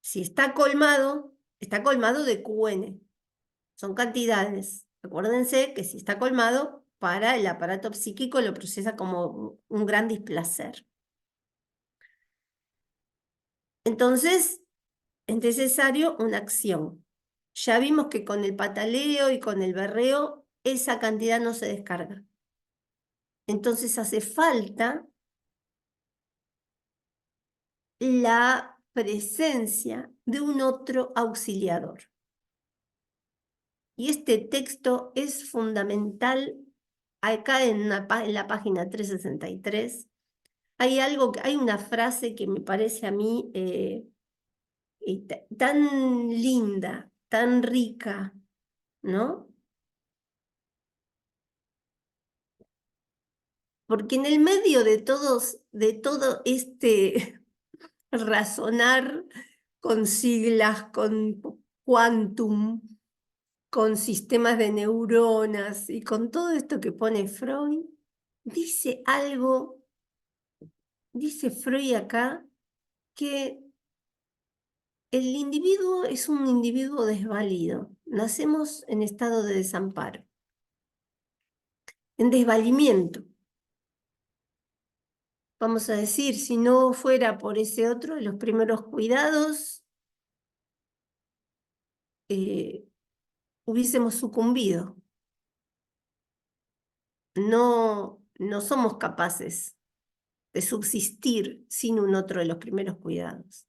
Si está colmado de QN, son cantidades. Acuérdense que si está colmado, para el aparato psíquico lo procesa como un gran displacer. Entonces, es necesario una acción. Ya vimos que con el pataleo y con el berreo, esa cantidad no se descarga. Entonces hace falta la presencia de un otro auxiliador. Y este texto es fundamental acá en la página 363. Hay una frase que me parece a mí tan linda, tan rica, ¿no? Porque en el medio de todo este razonar con siglas, con quantum, con sistemas de neuronas y con todo esto que pone Freud, dice dice Freud acá, que el individuo es un individuo desvalido. Nacemos en estado de desamparo, en desvalimiento. Vamos a decir, si no fuera por ese otro, los primeros cuidados, hubiésemos sucumbido. No somos capaces de subsistir sin un otro de los primeros cuidados.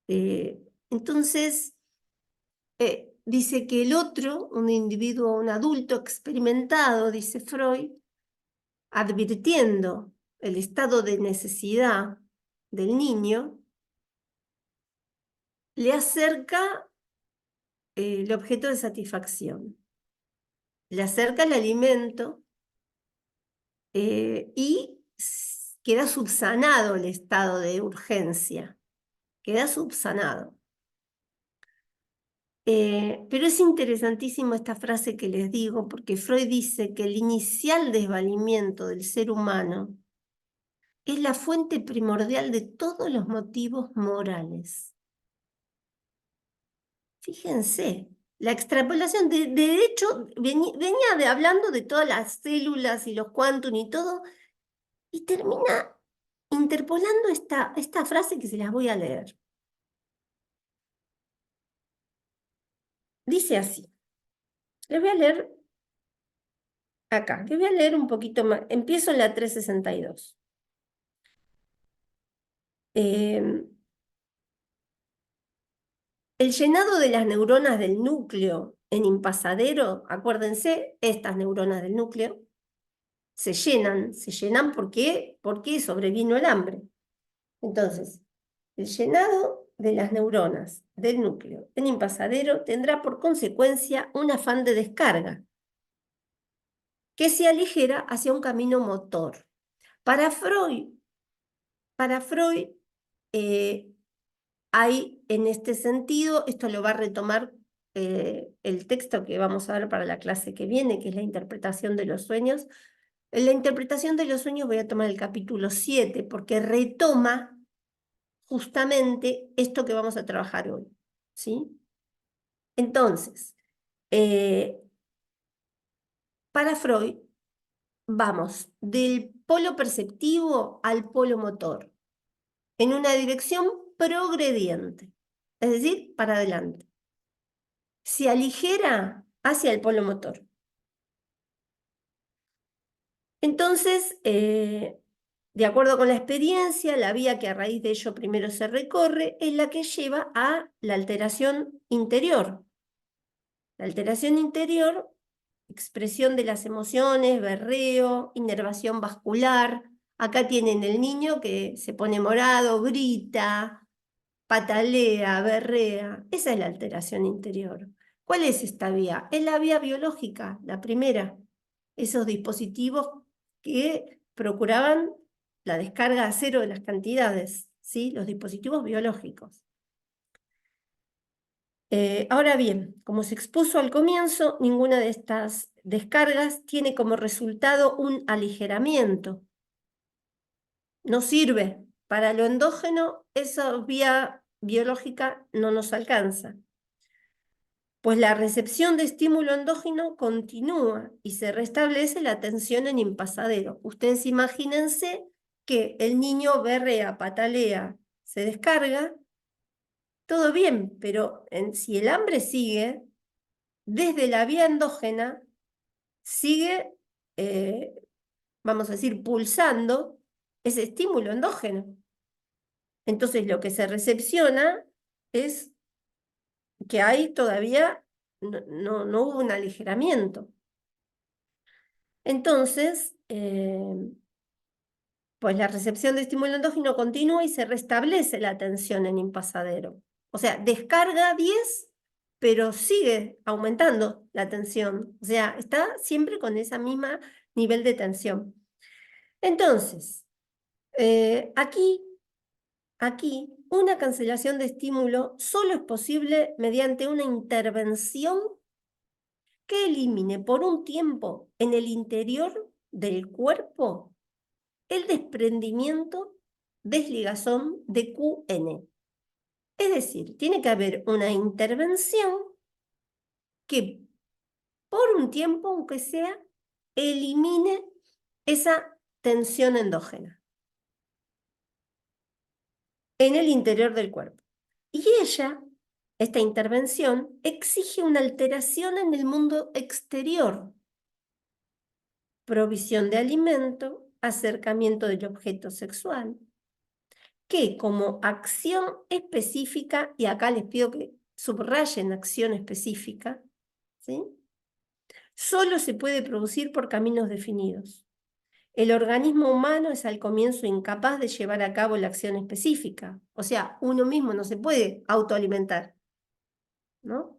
Entonces, dice que el otro, un individuo, un adulto experimentado, dice Freud, advirtiendo el estado de necesidad del niño, le acerca el objeto de satisfacción, le acerca el alimento y queda subsanado el estado de urgencia, queda subsanado. Pero es interesantísimo esta frase que les digo, porque Freud dice que el inicial desvalimiento del ser humano es la fuente primordial de todos los motivos morales. Fíjense, la extrapolación, de hecho, venía hablando de todas las células y los quantum y todo, y termina interpolando esta frase que se las voy a leer. Dice así, les voy a leer acá, les voy a leer un poquito más, empiezo en la 362. El llenado de las neuronas del núcleo en impasadero, acuérdense, estas neuronas del núcleo, se llenan porque sobrevino el hambre. Entonces, el llenado de las neuronas del núcleo en impasadero tendrá por consecuencia un afán de descarga que se aligera hacia un camino motor. Para Freud hay en este sentido, esto lo va a retomar el texto que vamos a ver para la clase que viene, que es la interpretación de los sueños. En la interpretación de los sueños voy a tomar el capítulo 7, porque retoma justamente esto que vamos a trabajar hoy, ¿sí? Entonces, para Freud, vamos del polo perceptivo al polo motor, en una dirección progrediente, es decir, para adelante. Se aligera hacia el polo motor. Entonces, de acuerdo con la experiencia, la vía que a raíz de ello primero se recorre es la que lleva a la alteración interior. La alteración interior, expresión de las emociones, berreo, inervación vascular. Acá tienen el niño que se pone morado, grita, patalea, berrea. Esa es la alteración interior. ¿Cuál es esta vía? Es la vía biológica, la primera. Esos dispositivos que procuraban la descarga a cero de las cantidades, ¿sí? Los dispositivos biológicos. Ahora bien, como se expuso al comienzo, ninguna de estas descargas tiene como resultado un aligeramiento. No sirve. Para lo endógeno, esa vía biológica no nos alcanza. Pues la recepción de estímulo endógeno continúa y se restablece la tensión en impasadero. Ustedes imagínense que el niño berrea, patalea, se descarga, todo bien, pero si el hambre sigue, desde la vía endógena sigue, vamos a decir, pulsando ese estímulo endógeno. Entonces lo que se recepciona es que hay todavía, no hubo un aligeramiento. Entonces, pues la recepción de estímulo endógeno continúa y se restablece la tensión en impasadero. O sea, descarga 10, pero sigue aumentando la tensión. O sea, está siempre con ese mismo nivel de tensión. Entonces, aquí, una cancelación de estímulo solo es posible mediante una intervención que elimine por un tiempo en el interior del cuerpo el desprendimiento desligazón de QN. Es decir, tiene que haber una intervención que por un tiempo, aunque sea, elimine esa tensión endógena en el interior del cuerpo. Y esta intervención, exige una alteración en el mundo exterior. Provisión de alimento, acercamiento del objeto sexual, que como acción específica, y acá les pido que subrayen acción específica, ¿sí? Solo se puede producir por caminos definidos. El organismo humano es al comienzo incapaz de llevar a cabo la acción específica. O sea, uno mismo no se puede autoalimentar, ¿no?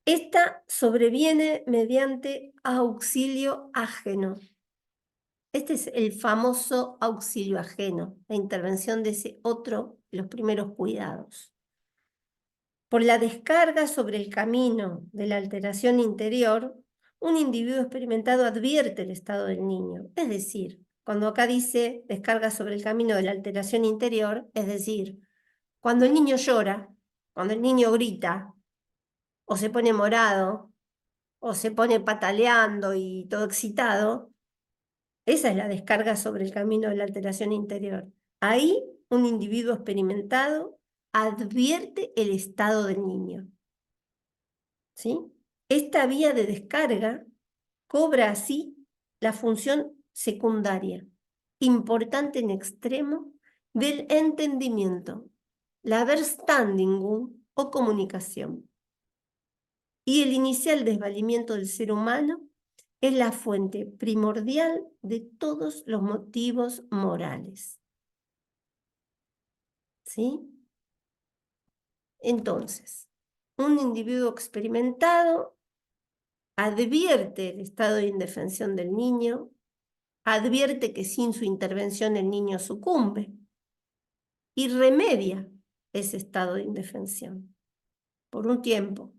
Esta sobreviene mediante auxilio ajeno. Este es el famoso auxilio ajeno, la intervención de ese otro, los primeros cuidados. Por la descarga sobre el camino de la alteración interior, un individuo experimentado advierte el estado del niño. Es decir, cuando acá dice descarga sobre el camino de la alteración interior, es decir, cuando el niño llora, cuando el niño grita, o se pone morado, o se pone pataleando y todo excitado, esa es la descarga sobre el camino de la alteración interior. Ahí un individuo experimentado advierte el estado del niño. ¿Sí? Esta vía de descarga cobra así la función secundaria, importante en extremo, del entendimiento. la Verständigung o comunicación. Y el inicial desvalimiento del ser humano es la fuente primordial de todos los motivos morales. ¿Sí? Entonces, un individuo experimentado advierte el estado de indefensión del niño, advierte que sin su intervención el niño sucumbe y remedia ese estado de indefensión por un tiempo,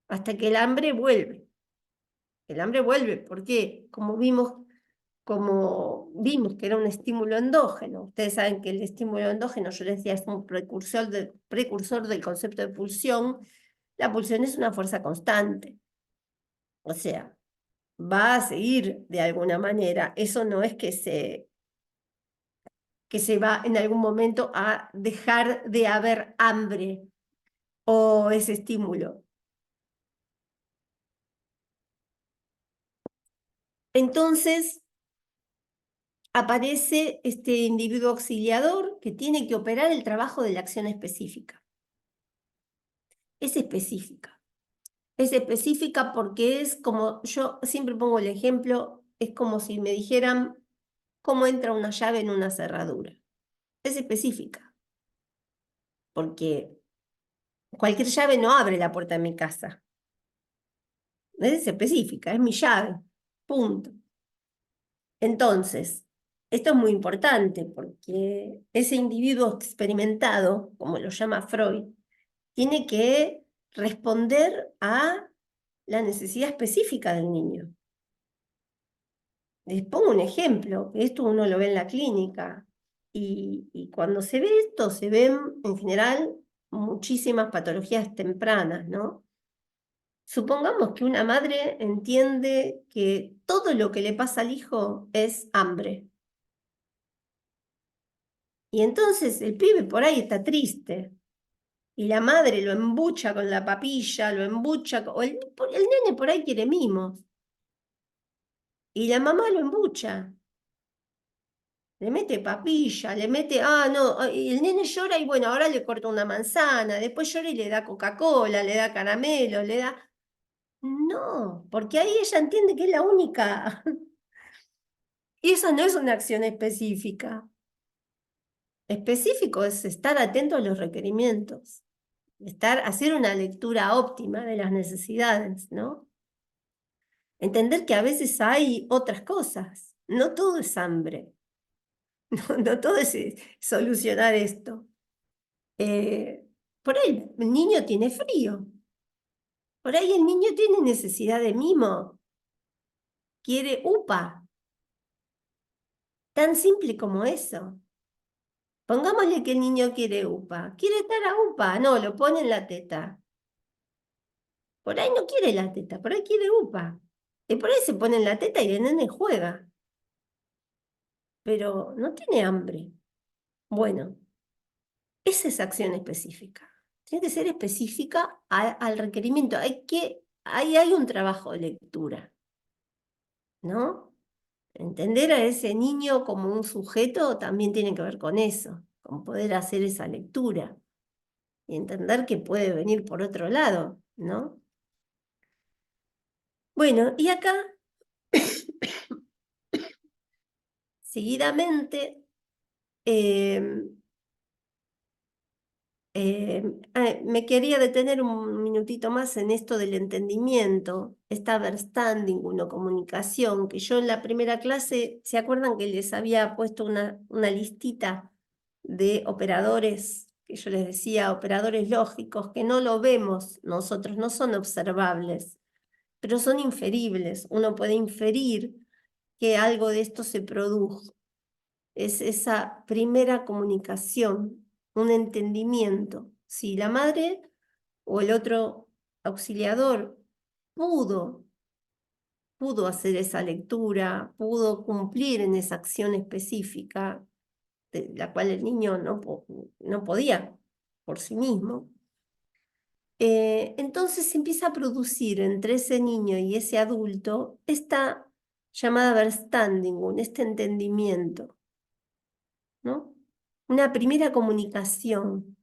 hasta que el hambre vuelve. El hambre vuelve, ¿por qué? Como vimos que era un estímulo endógeno. Ustedes saben que el estímulo endógeno, yo les decía, es un precursor del concepto de pulsión. La pulsión es una fuerza constante. O sea, va a seguir de alguna manera. Eso no es que se va en algún momento a dejar de haber hambre o ese estímulo. Entonces, aparece este individuo auxiliador que tiene que operar el trabajo de la acción específica. Es específica. Es específica porque es como, yo siempre pongo el ejemplo, es como si me dijeran cómo entra una llave en una cerradura. Es específica, porque cualquier llave no abre la puerta de mi casa. Es específica, es mi llave, punto. Entonces, esto es muy importante porque ese individuo experimentado, como lo llama Freud, tiene que responder a la necesidad específica del niño. Les pongo un ejemplo, esto uno lo ve en la clínica, y cuando se ve esto, se ven en general muchísimas patologías tempranas, ¿no? Supongamos que una madre entiende que todo lo que le pasa al hijo es hambre. Y entonces el pibe por ahí está triste. Y la madre lo embucha con la papilla, lo embucha, o el nene por ahí quiere mimos. Y la mamá lo embucha. Le mete papilla, le mete, no, y el nene llora y bueno, ahora le corta una manzana, después llora y le da Coca-Cola, le da caramelo, le da... No, porque ahí ella entiende que es la única. Y eso no es una acción específica. Específico es estar atento a los requerimientos, hacer una lectura óptima de las necesidades, ¿no? Entender que a veces hay otras cosas, no todo es hambre, no todo es solucionar esto. Por ahí el niño tiene frío, por ahí el niño tiene necesidad de mimo, quiere upa, tan simple como eso. Pongámosle que el niño quiere upa, quiere estar a upa, no, lo pone en la teta. Por ahí no quiere la teta, por ahí quiere upa. Y por ahí se pone en la teta y el nene juega, pero no tiene hambre. Bueno, esa es acción específica. Tiene que ser específica al requerimiento. Ahí hay un trabajo de lectura, ¿no? Entender a ese niño como un sujeto también tiene que ver con eso, con poder hacer esa lectura y entender que puede venir por otro lado, ¿no? Bueno, y acá, seguidamente, me quería detener un minutito más en esto del entendimiento, esta verstanding, una comunicación, que yo en la primera clase, ¿se acuerdan que les había puesto una listita de operadores, que yo les decía, operadores lógicos, que no lo vemos nosotros, no son observables, pero son inferibles? Uno puede inferir que algo de esto se produjo. Es esa primera comunicación, un entendimiento. Si la madre o el otro auxiliador pudo hacer esa lectura, pudo cumplir en esa acción específica, de la cual el niño no podía por sí mismo, entonces empieza a producir entre ese niño y ese adulto esta llamada Verständigung, este entendimiento, ¿no? Una primera comunicación.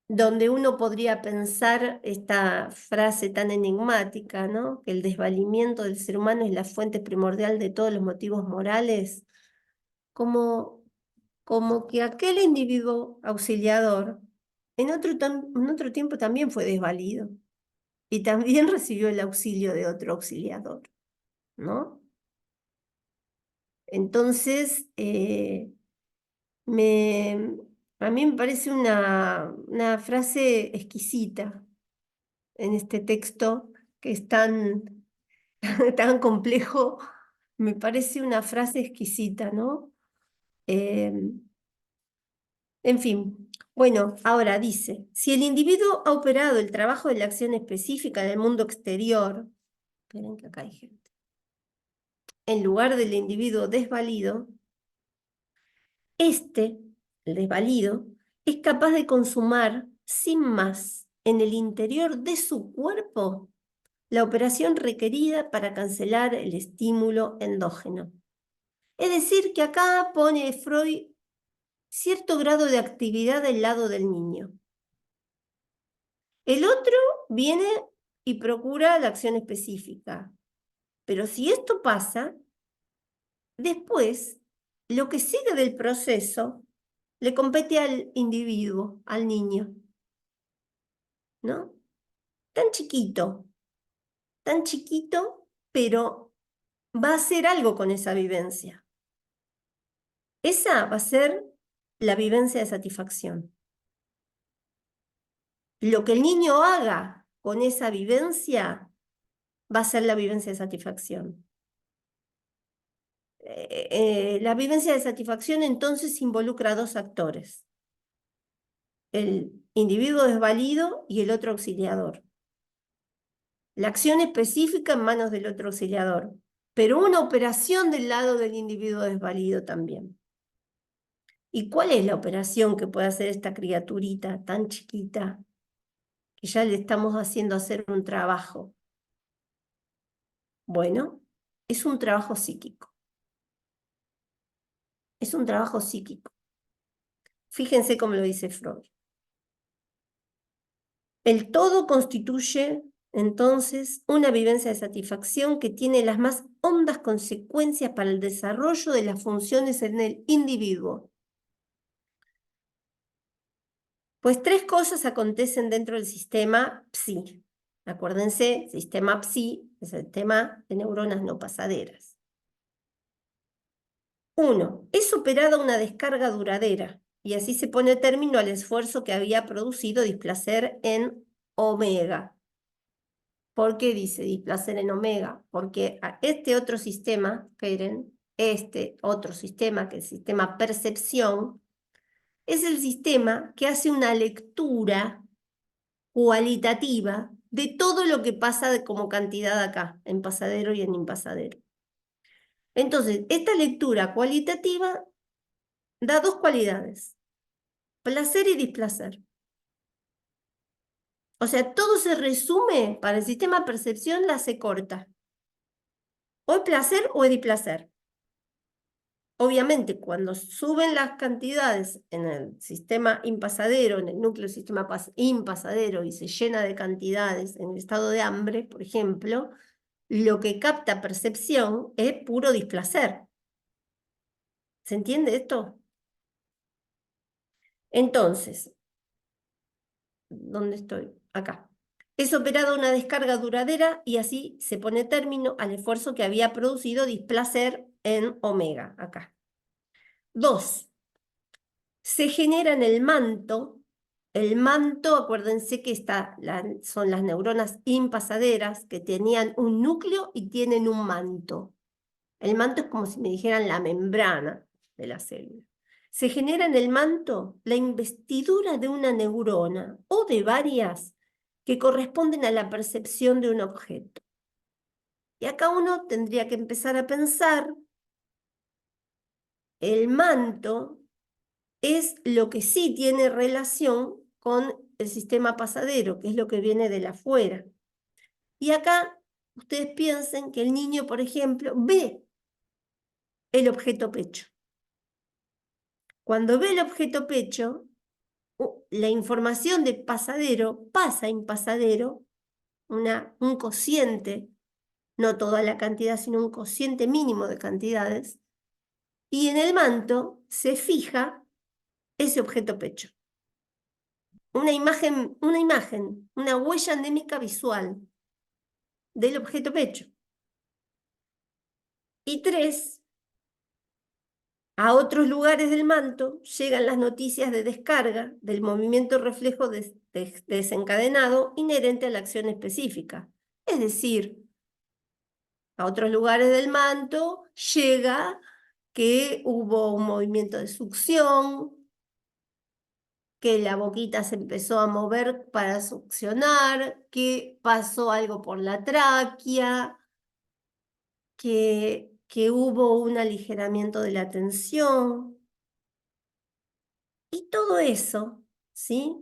donde uno podría pensar esta frase tan enigmática, ¿no? Que el desvalimiento del ser humano es la fuente primordial de todos los motivos morales, como, como que aquel individuo auxiliador en otro tiempo también fue desvalido y también recibió el auxilio de otro auxiliador, ¿no? Entonces, me, a mí me parece una frase exquisita en este texto que es tan, tan complejo, me parece una frase exquisita, ¿no? Eh, en fin, bueno, ahora dice, si el individuo ha operado el trabajo de la acción específica en el mundo exterior, esperen que acá hay gente, en lugar del individuo desvalido, este, el desvalido, es capaz de consumar sin más en el interior de su cuerpo la operación requerida para cancelar el estímulo endógeno. Es decir, que acá pone Freud cierto grado de actividad del lado del niño. El otro viene y procura la acción específica. Pero si esto pasa, después, lo que sigue del proceso le compete al individuo, al niño, ¿no? Tan chiquito, pero va a hacer algo con esa vivencia. Esa va a ser la vivencia de satisfacción. Lo que el niño haga con esa vivencia va a ser la vivencia de satisfacción. La vivencia de satisfacción entonces involucra a dos actores, el individuo desvalido y el otro auxiliador. La acción específica en manos del otro auxiliador, pero una operación del lado del individuo desvalido también. ¿Y cuál es la operación que puede hacer esta criaturita tan chiquita que ya le estamos haciendo hacer un trabajo? Bueno, es un trabajo psíquico. Es un trabajo psíquico. Fíjense cómo lo dice Freud. El todo constituye, entonces, una vivencia de satisfacción que tiene las más hondas consecuencias para el desarrollo de las funciones en el individuo. Pues tres cosas acontecen dentro del sistema psi. Acuérdense, sistema psi es el tema de neuronas no pasaderas. 1. Es operada una descarga duradera, y así se pone término al esfuerzo que había producido displacer en omega. ¿Por qué dice displacer en omega? Porque a este otro sistema, Keren, este otro sistema, que es el sistema percepción, es el sistema que hace una lectura cualitativa de todo lo que pasa como cantidad acá, en pasadero y en impasadero. Entonces, esta lectura cualitativa da dos cualidades, placer y displacer. O sea, todo se resume para el sistema percepción, la C corta. O es placer o es displacer. Obviamente, cuando suben las cantidades en el sistema impasadero, en el núcleo del sistema impasadero, y se llena de cantidades en el estado de hambre, por ejemplo, lo que capta percepción es puro displacer. ¿Se entiende esto? Entonces, ¿dónde estoy? Acá. Es operada una descarga duradera y así se pone término al esfuerzo que había producido displacer en omega, acá. 2. Se genera en el manto, acuérdense que son las neuronas impasaderas que tenían un núcleo y tienen un manto. El manto es como si me dijeran la membrana de la célula. Se genera en el manto la investidura de una neurona o de varias que corresponden a la percepción de un objeto. Y acá uno tendría que empezar a pensar, el manto es lo que sí tiene relación con el sistema pasadero, que es lo que viene de la afuera. Y acá ustedes piensen que el niño, por ejemplo, ve el objeto pecho. Cuando ve el objeto pecho, la información de pasadero pasa a impasadero, un cociente, no toda la cantidad, sino un cociente mínimo de cantidades, y en el manto se fija ese objeto pecho. Una imagen, una huella anémica visual del objeto pecho. Y 3, a otros lugares del manto llegan las noticias de descarga del movimiento reflejo desencadenado inherente a la acción específica. Es decir, a otros lugares del manto llega que hubo un movimiento de succión, que la boquita se empezó a mover para succionar, que pasó algo por la tráquea, que hubo un aligeramiento de la tensión. Y todo eso, ¿sí?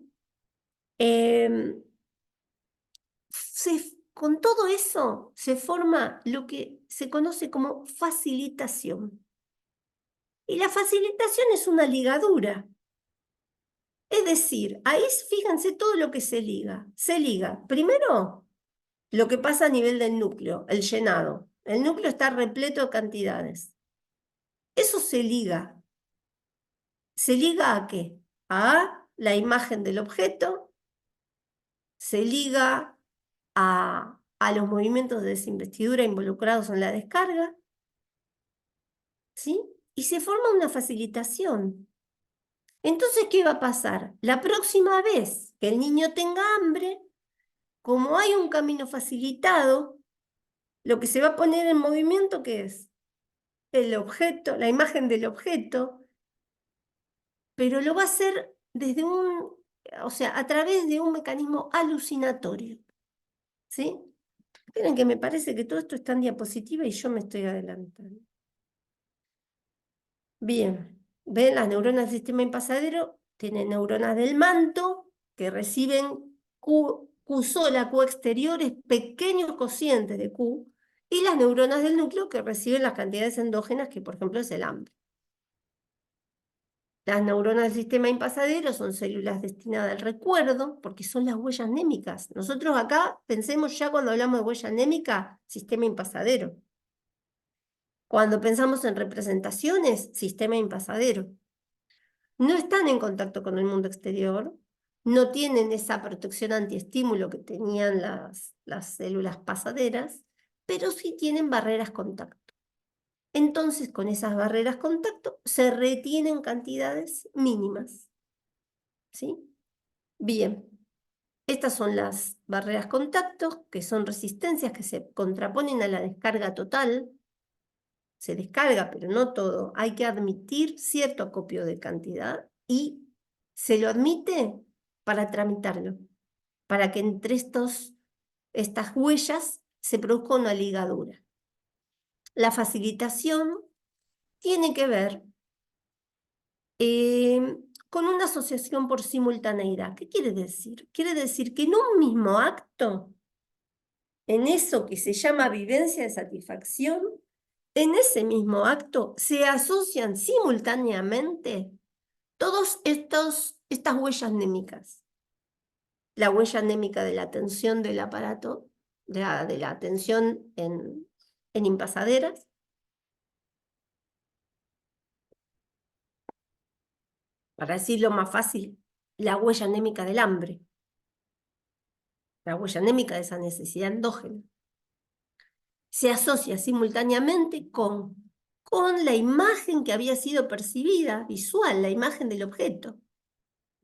Con todo eso se forma lo que se conoce como facilitación. Y la facilitación es una ligadura. Es decir, ahí fíjense todo lo que se liga. Se liga, primero, lo que pasa a nivel del núcleo, el llenado. El núcleo está repleto de cantidades. Eso se liga. ¿Se liga a qué? A la imagen del objeto, se liga a los movimientos de desinvestidura involucrados en la descarga, ¿sí? Y se forma una facilitación. Entonces, ¿qué va a pasar? La próxima vez que el niño tenga hambre, como hay un camino facilitado, lo que se va a poner en movimiento, ¿qué es? El objeto, la imagen del objeto, pero lo va a hacer desde o sea, a través de un mecanismo alucinatorio, ¿sí? Miren que me parece que todo esto está en diapositiva y yo me estoy adelantando. Bien, ven, las neuronas del sistema impasadero tienen neuronas del manto que reciben Q sola, Q exteriores, pequeños cocientes de Q, y las neuronas del núcleo que reciben las cantidades endógenas, que por ejemplo es el hambre. Las neuronas del sistema impasadero son células destinadas al recuerdo, porque son las huellas anémicas. Nosotros acá pensemos ya cuando hablamos de huella anémica, sistema impasadero. Cuando pensamos en representaciones, sistema impasadero. No están en contacto con el mundo exterior, no tienen esa protección antiestímulo que tenían las células pasaderas, pero sí tienen barreras contacto. Entonces, con esas barreras contacto se retienen cantidades mínimas. ¿Sí? Bien, estas son las barreras contacto, que son resistencias que se contraponen a la descarga total. Se descarga, pero no todo. Hay que admitir cierto acopio de cantidad y se lo admite para tramitarlo, para que entre estas huellas se produzca una ligadura. La facilitación tiene que ver con una asociación por simultaneidad. ¿Qué quiere decir? Quiere decir que en un mismo acto, en eso que se llama vivencia de satisfacción, en ese mismo acto se asocian simultáneamente todas estas huellas anémicas. La huella anémica de la tensión del aparato, de la tensión en impasaderas. Para decirlo más fácil, la huella anémica del hambre. La huella anémica de esa necesidad endógena. Se asocia simultáneamente con la imagen que había sido percibida, visual, la imagen del objeto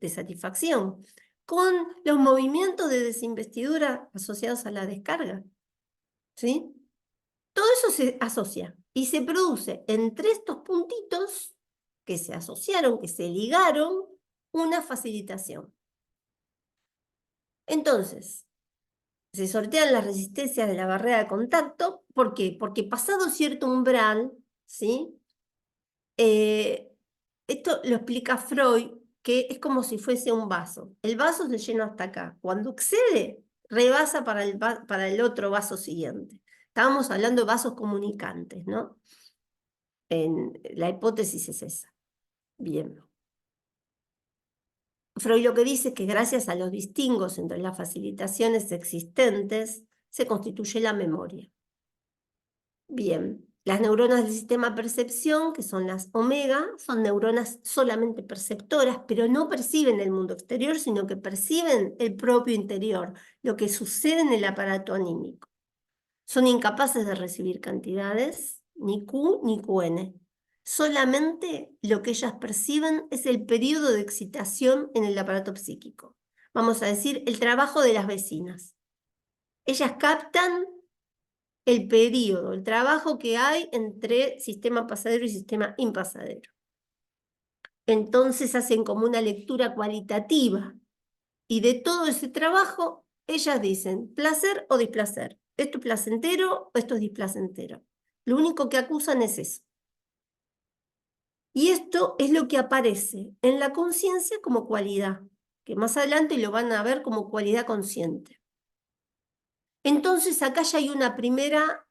de satisfacción, con los movimientos de desinvestidura asociados a la descarga. ¿Sí? Todo eso se asocia y se produce entre estos puntitos que se asociaron, que se ligaron, una facilitación. Entonces, se sortean las resistencias de la barrera de contacto. ¿Por qué? Porque pasado cierto umbral, ¿sí? Esto lo explica Freud, que es como si fuese un vaso. El vaso se llena hasta acá. Cuando excede, rebasa para el otro vaso siguiente. Estábamos hablando de vasos comunicantes, ¿no? La hipótesis es esa. Bien. Freud lo que dice es que gracias a los distingos entre las facilitaciones existentes se constituye la memoria. Bien, las neuronas del sistema percepción, que son las omega, son neuronas solamente perceptoras, pero no perciben el mundo exterior, sino que perciben el propio interior, lo que sucede en el aparato anímico. Son incapaces de recibir cantidades, ni Q ni QN. Solamente lo que ellas perciben es el periodo de excitación en el aparato psíquico. Vamos a decir, el trabajo de las vecinas. Ellas captan el periodo, el trabajo que hay entre sistema pasadero y sistema impasadero. Entonces hacen como una lectura cualitativa. Y de todo ese trabajo, ellas dicen placer o displacer. ¿Esto es placentero o esto es displacentero? Lo único que acusan es eso. Y esto es lo que aparece en la conciencia como cualidad, que más adelante lo van a ver como cualidad consciente. Entonces acá ya hay una primera,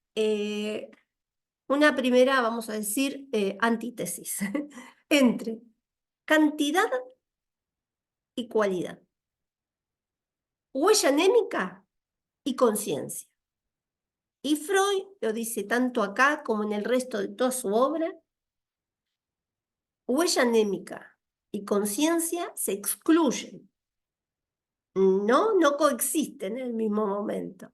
vamos a decir, antítesis entre cantidad y cualidad. Huella anémica y conciencia. Y Freud lo dice tanto acá como en el resto de toda su obra. Huella anémica y conciencia se excluyen. No coexisten en el mismo momento.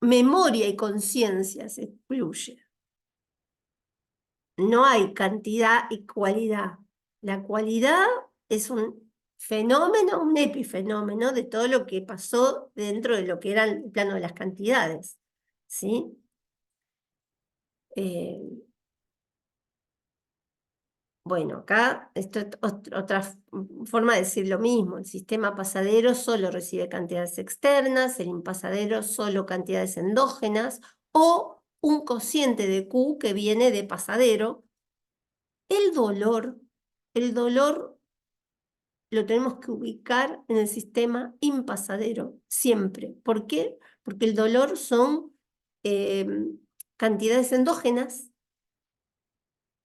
Memoria y conciencia se excluyen. No hay cantidad y cualidad. La cualidad es un fenómeno, un epifenómeno de todo lo que pasó dentro de lo que era el plano de las cantidades, ¿sí? Bueno, acá esto es otra forma de decir lo mismo. El sistema pasadero solo recibe cantidades externas, el impasadero solo cantidades endógenas, o un cociente de Q que viene de pasadero. El dolor lo tenemos que ubicar en el sistema impasadero, siempre. ¿Por qué? Porque el dolor son cantidades endógenas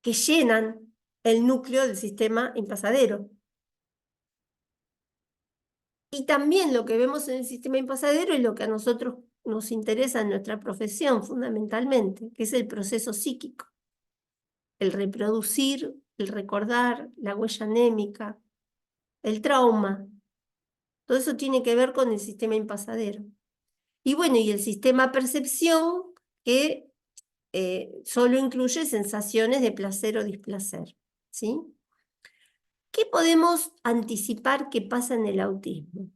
que llenan el núcleo del sistema impasadero. Y también lo que vemos en el sistema impasadero es lo que a nosotros nos interesa en nuestra profesión fundamentalmente, que es el proceso psíquico. El reproducir, el recordar, la huella anémica, el trauma. Todo eso tiene que ver con el sistema impasadero. Y bueno, y el sistema percepción que solo incluye sensaciones de placer o displacer, ¿sí? ¿Qué podemos anticipar que pasa en el autismo?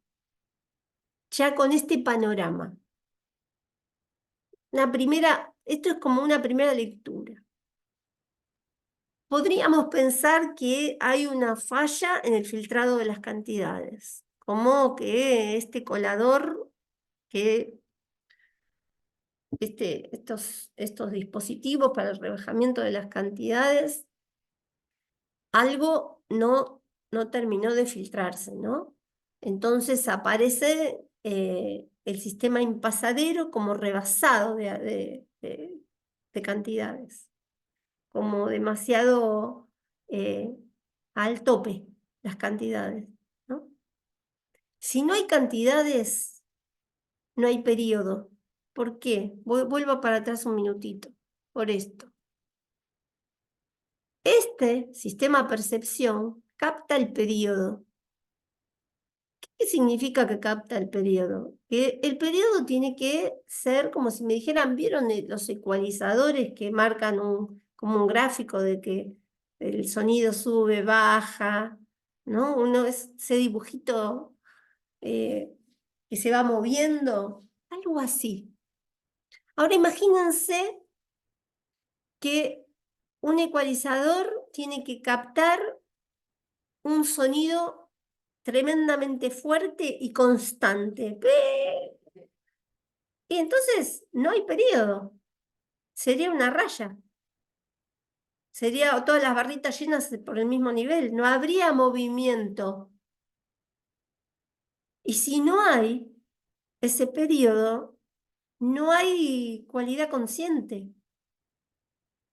Ya con este panorama. Esto es como una primera lectura. Podríamos pensar que hay una falla en el filtrado de las cantidades, como que este colador, que estos dispositivos para el rebajamiento de las cantidades, algo no terminó de filtrarse, ¿no? Entonces aparece el sistema impasadero como rebasado de cantidades, como demasiado al tope las cantidades, ¿no? Si no hay cantidades, no hay periodo. ¿Por qué? Vuelvo para atrás un minutito, por esto. Este sistema percepción capta el periodo. ¿Qué significa que capta el periodo? Que el periodo tiene que ser como si me dijeran, ¿vieron los ecualizadores que marcan como un gráfico de que el sonido sube, baja, ¿no? Ese dibujito que se va moviendo, algo así. Ahora imagínense que un ecualizador tiene que captar un sonido tremendamente fuerte y constante. Y entonces no hay periodo, sería una raya. Sería todas las barritas llenas por el mismo nivel, no habría movimiento. Y si no hay ese periodo, no hay cualidad consciente.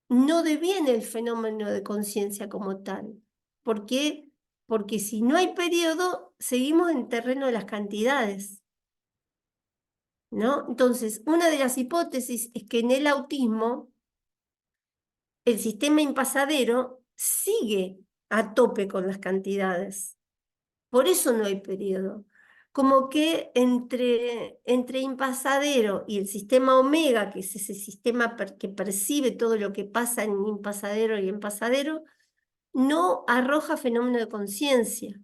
No deviene el fenómeno de conciencia como tal. ¿Por qué? porque si no hay periodo, seguimos en terreno de las cantidades, ¿no? Entonces, una de las hipótesis es que en el autismo el sistema impasadero sigue a tope con las cantidades. Por eso no hay periodo. Como que entre impasadero y el sistema omega, que es ese sistema que percibe todo lo que pasa en impasadero y en pasadero, no arroja fenómeno de conciencia,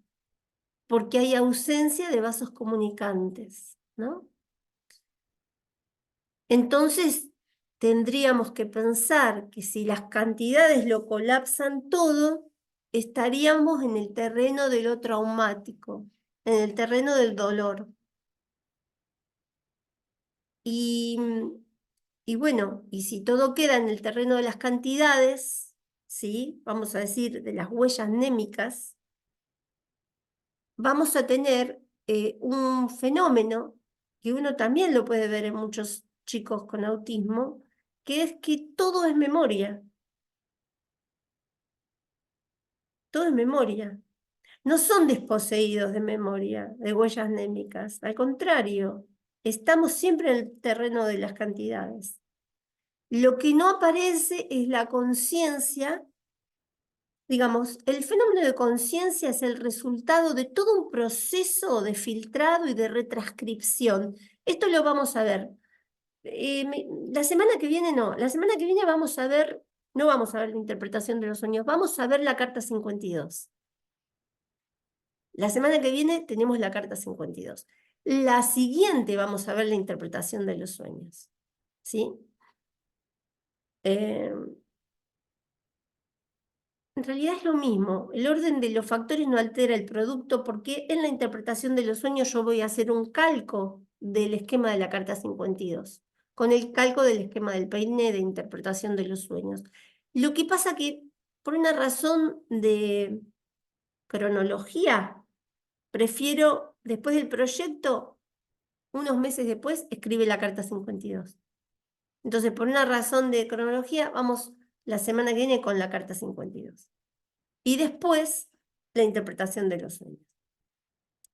porque hay ausencia de vasos comunicantes, ¿no? Entonces, tendríamos que pensar que si las cantidades lo colapsan todo, estaríamos en el terreno de lo traumático, en el terreno del dolor. Y, y bueno, y si todo queda en el terreno de las cantidades, ¿sí? Vamos a decir, de las huellas némicas, vamos a tener un fenómeno que uno también lo puede ver en muchos chicos con autismo, que es que todo es memoria, todo es memoria. No son desposeídos de memoria, de huellas némicas, al contrario, estamos siempre en el terreno de las cantidades. Lo que no aparece es la conciencia. Digamos, el fenómeno de conciencia es el resultado de todo un proceso de filtrado y de retranscripción. Esto lo vamos a ver. La semana que viene no, la semana que viene vamos a ver, no vamos a ver la interpretación de los sueños, vamos a ver la carta 52. La semana que viene tenemos la carta 52. La siguiente vamos a ver la interpretación de los sueños. ¿Sí? Eh, En realidad es lo mismo, el orden de los factores no altera el producto porque en la interpretación de los sueños yo voy a hacer un calco del esquema de la carta 52, con el calco del esquema del peine de interpretación de los sueños. Lo que pasa que por una razón de cronología, prefiero después del proyecto, unos meses después, escribe la carta 52. Entonces, por una razón de cronología, vamos la semana que viene con la carta 52. Y después la interpretación de los sueños.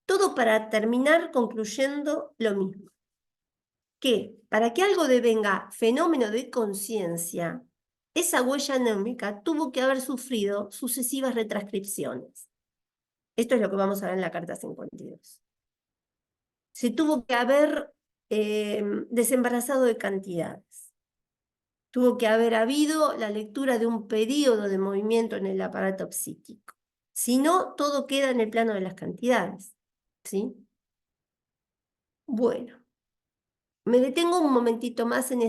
Todo para terminar concluyendo lo mismo, que para que algo devenga fenómeno de conciencia, esa huella anémica tuvo que haber sufrido sucesivas retranscripciones. Esto es lo que vamos a ver en la carta 52. Se tuvo que haber desembarazado de cantidades. Tuvo que haber habido la lectura de un periodo de movimiento en el aparato psíquico. Si no, todo queda en el plano de las cantidades. ¿Sí? Bueno, me detengo un momentito más en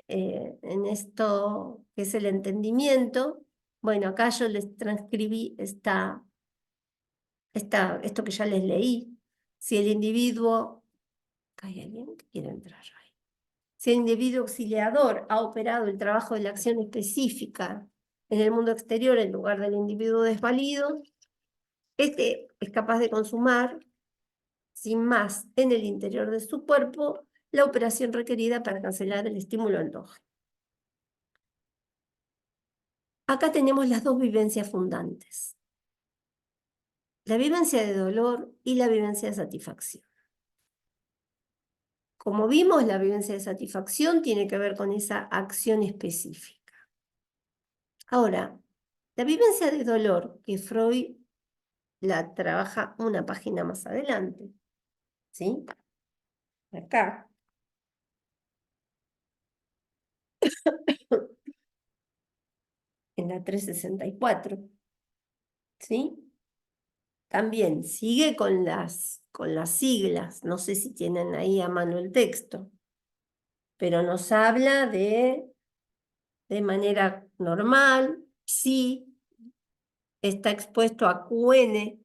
en esto que es el entendimiento. Bueno, acá yo les transcribí esto que ya les leí. Si el individuo, ¿hay alguien que quiere entrar ahí? Si el individuo auxiliador ha operado el trabajo de la acción específica en el mundo exterior en lugar del individuo desvalido, este es capaz de consumar sin más en el interior de su cuerpo la operación requerida para cancelar el estímulo endógeno. Acá tenemos las dos vivencias fundantes, la vivencia de dolor y la vivencia de satisfacción. Como vimos, la vivencia de satisfacción tiene que ver con esa acción específica. Ahora, la vivencia de dolor, que Freud la trabaja una página más adelante, ¿sí? Acá. En la 364, ¿sí? También sigue con las siglas, no sé si tienen ahí a mano el texto, pero nos habla de manera normal, sí, está expuesto a QN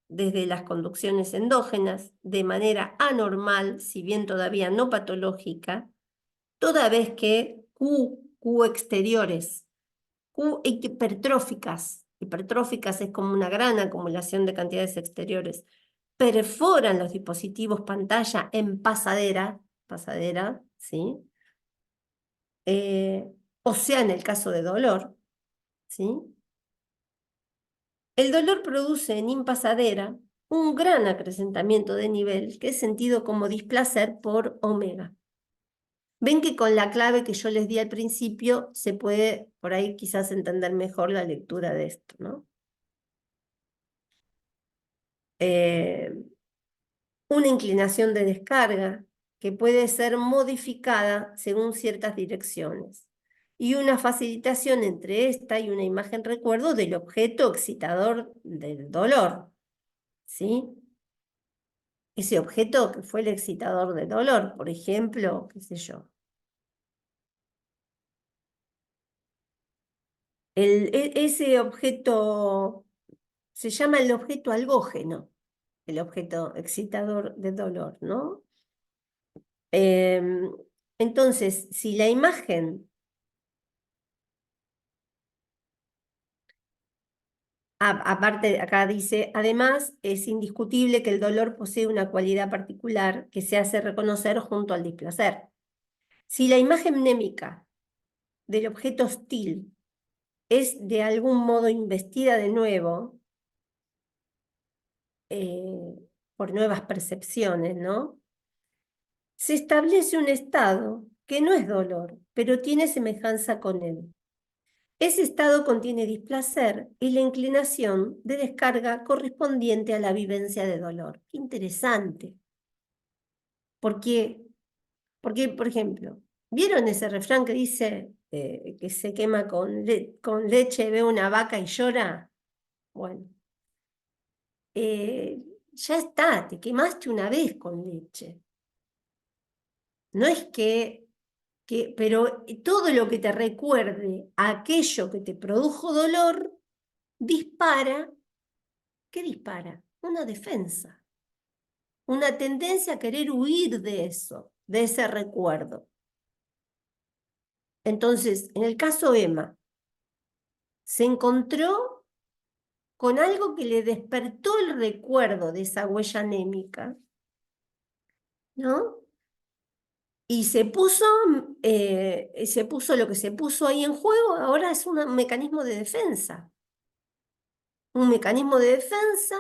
desde las conducciones endógenas, de manera anormal, si bien todavía no patológica, toda vez que Q exteriores, Q hipertróficas es como una gran acumulación de cantidades exteriores, perforan los dispositivos pantalla en pasadera, ¿sí? O sea, en el caso de dolor, ¿sí? El dolor produce en impasadera un gran acrecentamiento de nivel que es sentido como displacer por omega. Ven que con la clave que yo les di al principio se puede por ahí quizás entender mejor la lectura de esto, ¿no? Una inclinación de descarga que puede ser modificada según ciertas direcciones, y una facilitación entre esta y una imagen recuerdo del objeto excitador del dolor, ¿sí? Ese objeto que fue el excitador del dolor, por ejemplo, qué sé yo. Ese objeto se llama el objeto algógeno, el objeto excitador del dolor, ¿no? Entonces, si la imagen, aparte acá dice, además es indiscutible que el dolor posee una cualidad particular que se hace reconocer junto al displacer. Si la imagen mnémica del objeto hostil es de algún modo investida de nuevo eh, por nuevas percepciones, ¿no? Se establece un estado que no es dolor, pero tiene semejanza con él. Ese estado contiene displacer y la inclinación de descarga correspondiente a la vivencia de dolor. Qué interesante. ¿Por qué? Porque, por ejemplo, ¿vieron ese refrán que dice que se quema con leche, ve una vaca y llora? Bueno, ya está, te quemaste una vez con leche. No es pero todo lo que te recuerde a aquello que te produjo dolor, dispara, ¿qué dispara? Una defensa, una tendencia a querer huir de eso, de ese recuerdo. Entonces, en el caso Emma, se encontró con algo que le despertó el recuerdo de esa huella anémica, ¿no? Y se puso lo que se puso ahí en juego, ahora es un mecanismo de defensa. Un mecanismo de defensa,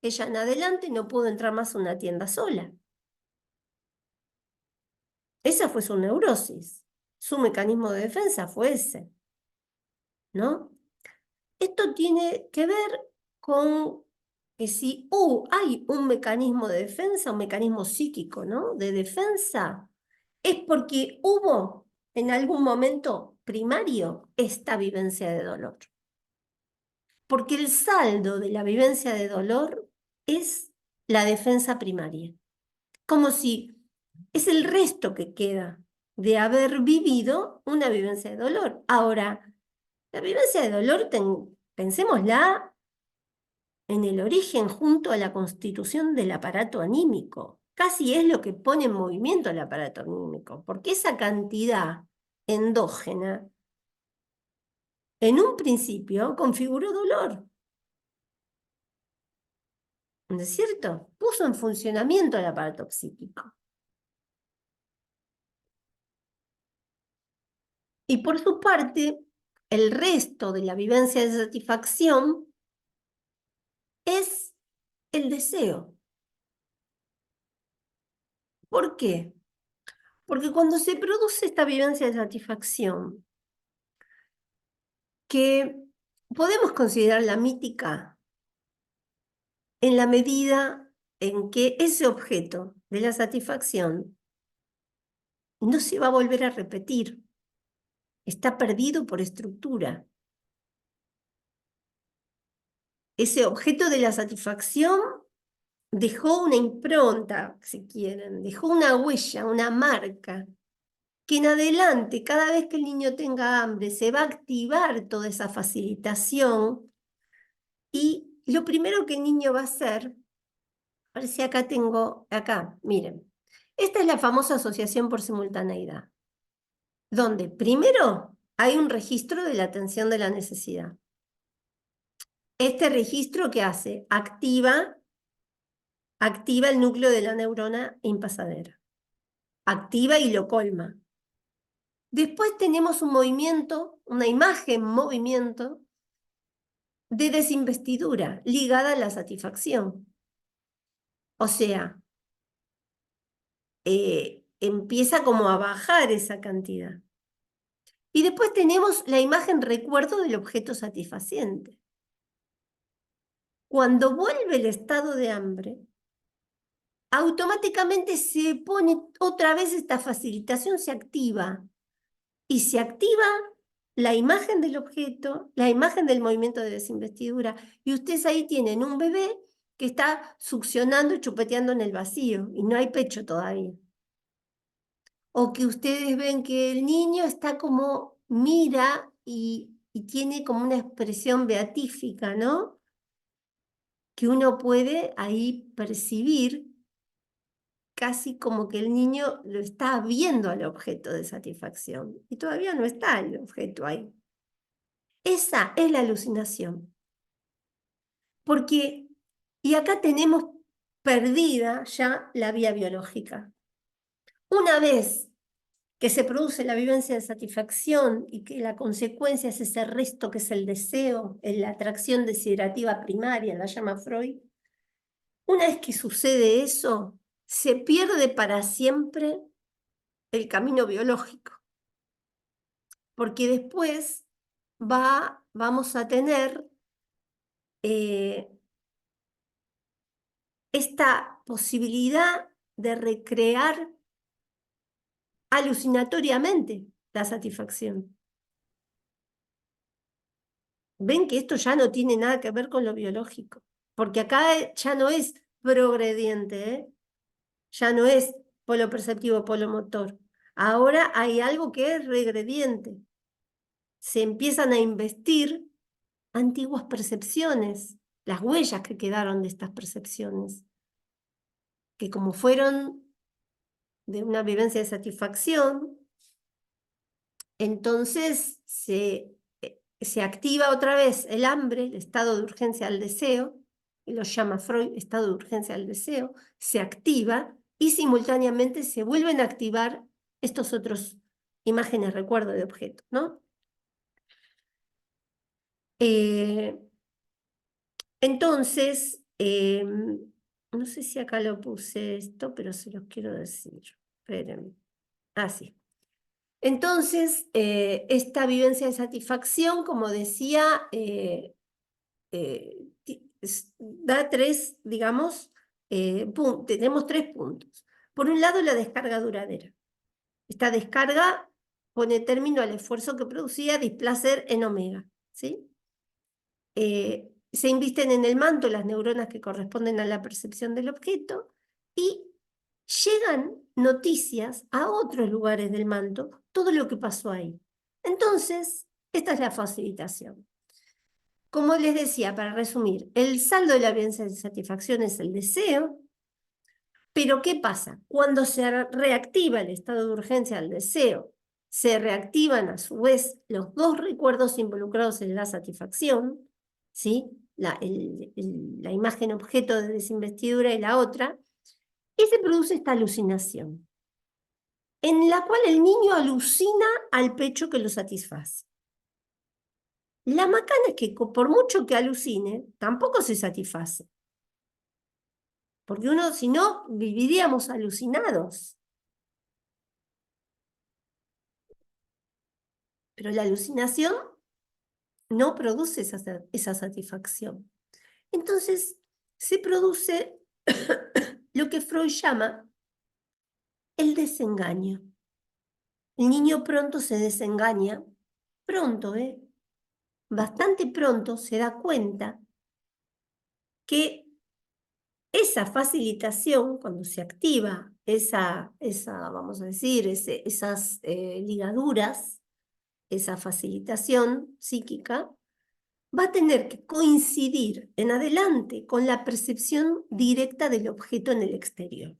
ella en adelante no pudo entrar más a una tienda sola. Esa fue su neurosis. Su mecanismo de defensa fue ese, ¿no? Esto tiene que ver con que si hay un mecanismo de defensa, un mecanismo psíquico, ¿no? De defensa, es porque hubo en algún momento primario esta vivencia de dolor. Porque el saldo de la vivencia de dolor es la defensa primaria. Como si es el resto que queda de haber vivido una vivencia de dolor. Ahora, la vivencia de dolor, pensémosla en el origen junto a la constitución del aparato anímico. Casi es lo que pone en movimiento el aparato anímico, porque esa cantidad endógena, en un principio, configuró dolor. ¿No es cierto? Puso en funcionamiento el aparato psíquico. Y por su parte, el resto de la vivencia de satisfacción es el deseo. ¿Por qué? Porque cuando se produce esta vivencia de satisfacción, que podemos considerarla mítica en la medida en que ese objeto de la satisfacción no se va a volver a repetir, está perdido por estructura. Ese objeto de la satisfacción dejó una impronta, si quieren, dejó una huella, una marca, que en adelante, cada vez que el niño tenga hambre, se va a activar toda esa facilitación y lo primero que el niño va a hacer, a ver si acá, miren, esta es la famosa asociación por simultaneidad, donde primero hay un registro de la atención de la necesidad. Este registro, ¿qué hace? Activa el núcleo de la neurona impasadera. Activa y lo colma. Después tenemos un movimiento, una imagen movimiento, de desinvestidura ligada a la satisfacción. O sea, empieza como a bajar esa cantidad. Y después tenemos la imagen recuerdo del objeto satisfaciente. Cuando vuelve el estado de hambre, automáticamente se pone otra vez esta facilitación, se activa. Y se activa la imagen del objeto, la imagen del movimiento de desinvestidura. Y ustedes ahí tienen un bebé que está succionando y chupeteando en el vacío y no hay pecho todavía. O que ustedes ven que el niño está como mira y tiene como una expresión beatífica, ¿no? Que uno puede ahí percibir casi como que el niño lo está viendo al objeto de satisfacción y todavía no está el objeto ahí. Esa es la alucinación. Porque, y acá tenemos perdida ya la vía biológica. Una vez que se produce la vivencia de satisfacción y que la consecuencia es ese resto que es el deseo, la atracción desiderativa primaria, la llama Freud, una vez que sucede eso, se pierde para siempre el camino biológico, porque después vamos a tener esta posibilidad de recrear alucinatoriamente la satisfacción. Ven que esto ya no tiene nada que ver con lo biológico, porque acá ya no es progrediente, ¿eh? Ya no es polo perceptivo, polo motor. Ahora hay algo que es regrediente. Se empiezan a investir antiguas percepciones, las huellas que quedaron de estas percepciones, que como fueron de una vivencia de satisfacción, entonces se activa otra vez el hambre, el estado de urgencia al deseo, y lo llama Freud estado de urgencia al deseo, se activa y simultáneamente se vuelven a activar estos otros imágenes, recuerdo de objeto, ¿no? Entonces, no sé si acá lo puse esto, pero se los quiero decir. Espérenme. Ah, sí. Entonces, esta vivencia de satisfacción, como decía, da tres, digamos, tenemos tres puntos. Por un lado, la descarga duradera. Esta descarga pone término al esfuerzo que producía displacer en omega, ¿sí? Se invisten en el manto las neuronas que corresponden a la percepción del objeto y llegan noticias a otros lugares del manto, todo lo que pasó ahí. Entonces, esta es la facilitación. Como les decía, para resumir, el saldo de la vivencia de satisfacción es el deseo, pero ¿qué pasa? Cuando se reactiva el estado de urgencia del deseo, se reactivan a su vez los dos recuerdos involucrados en la satisfacción, ¿sí? La imagen objeto de desinvestidura y la otra, y se produce esta alucinación, en la cual el niño alucina al pecho que lo satisface. La macana es que por mucho que alucine, tampoco se satisface. Porque uno, si no, viviríamos alucinados. Pero la alucinación no produce esa satisfacción. Entonces, se produce lo que Freud llama el desengaño. El niño pronto se desengaña, pronto, bastante pronto se da cuenta que esa facilitación, cuando se activa vamos a decir, esas ligaduras, esa facilitación psíquica, va a tener que coincidir en adelante con la percepción directa del objeto en el exterior.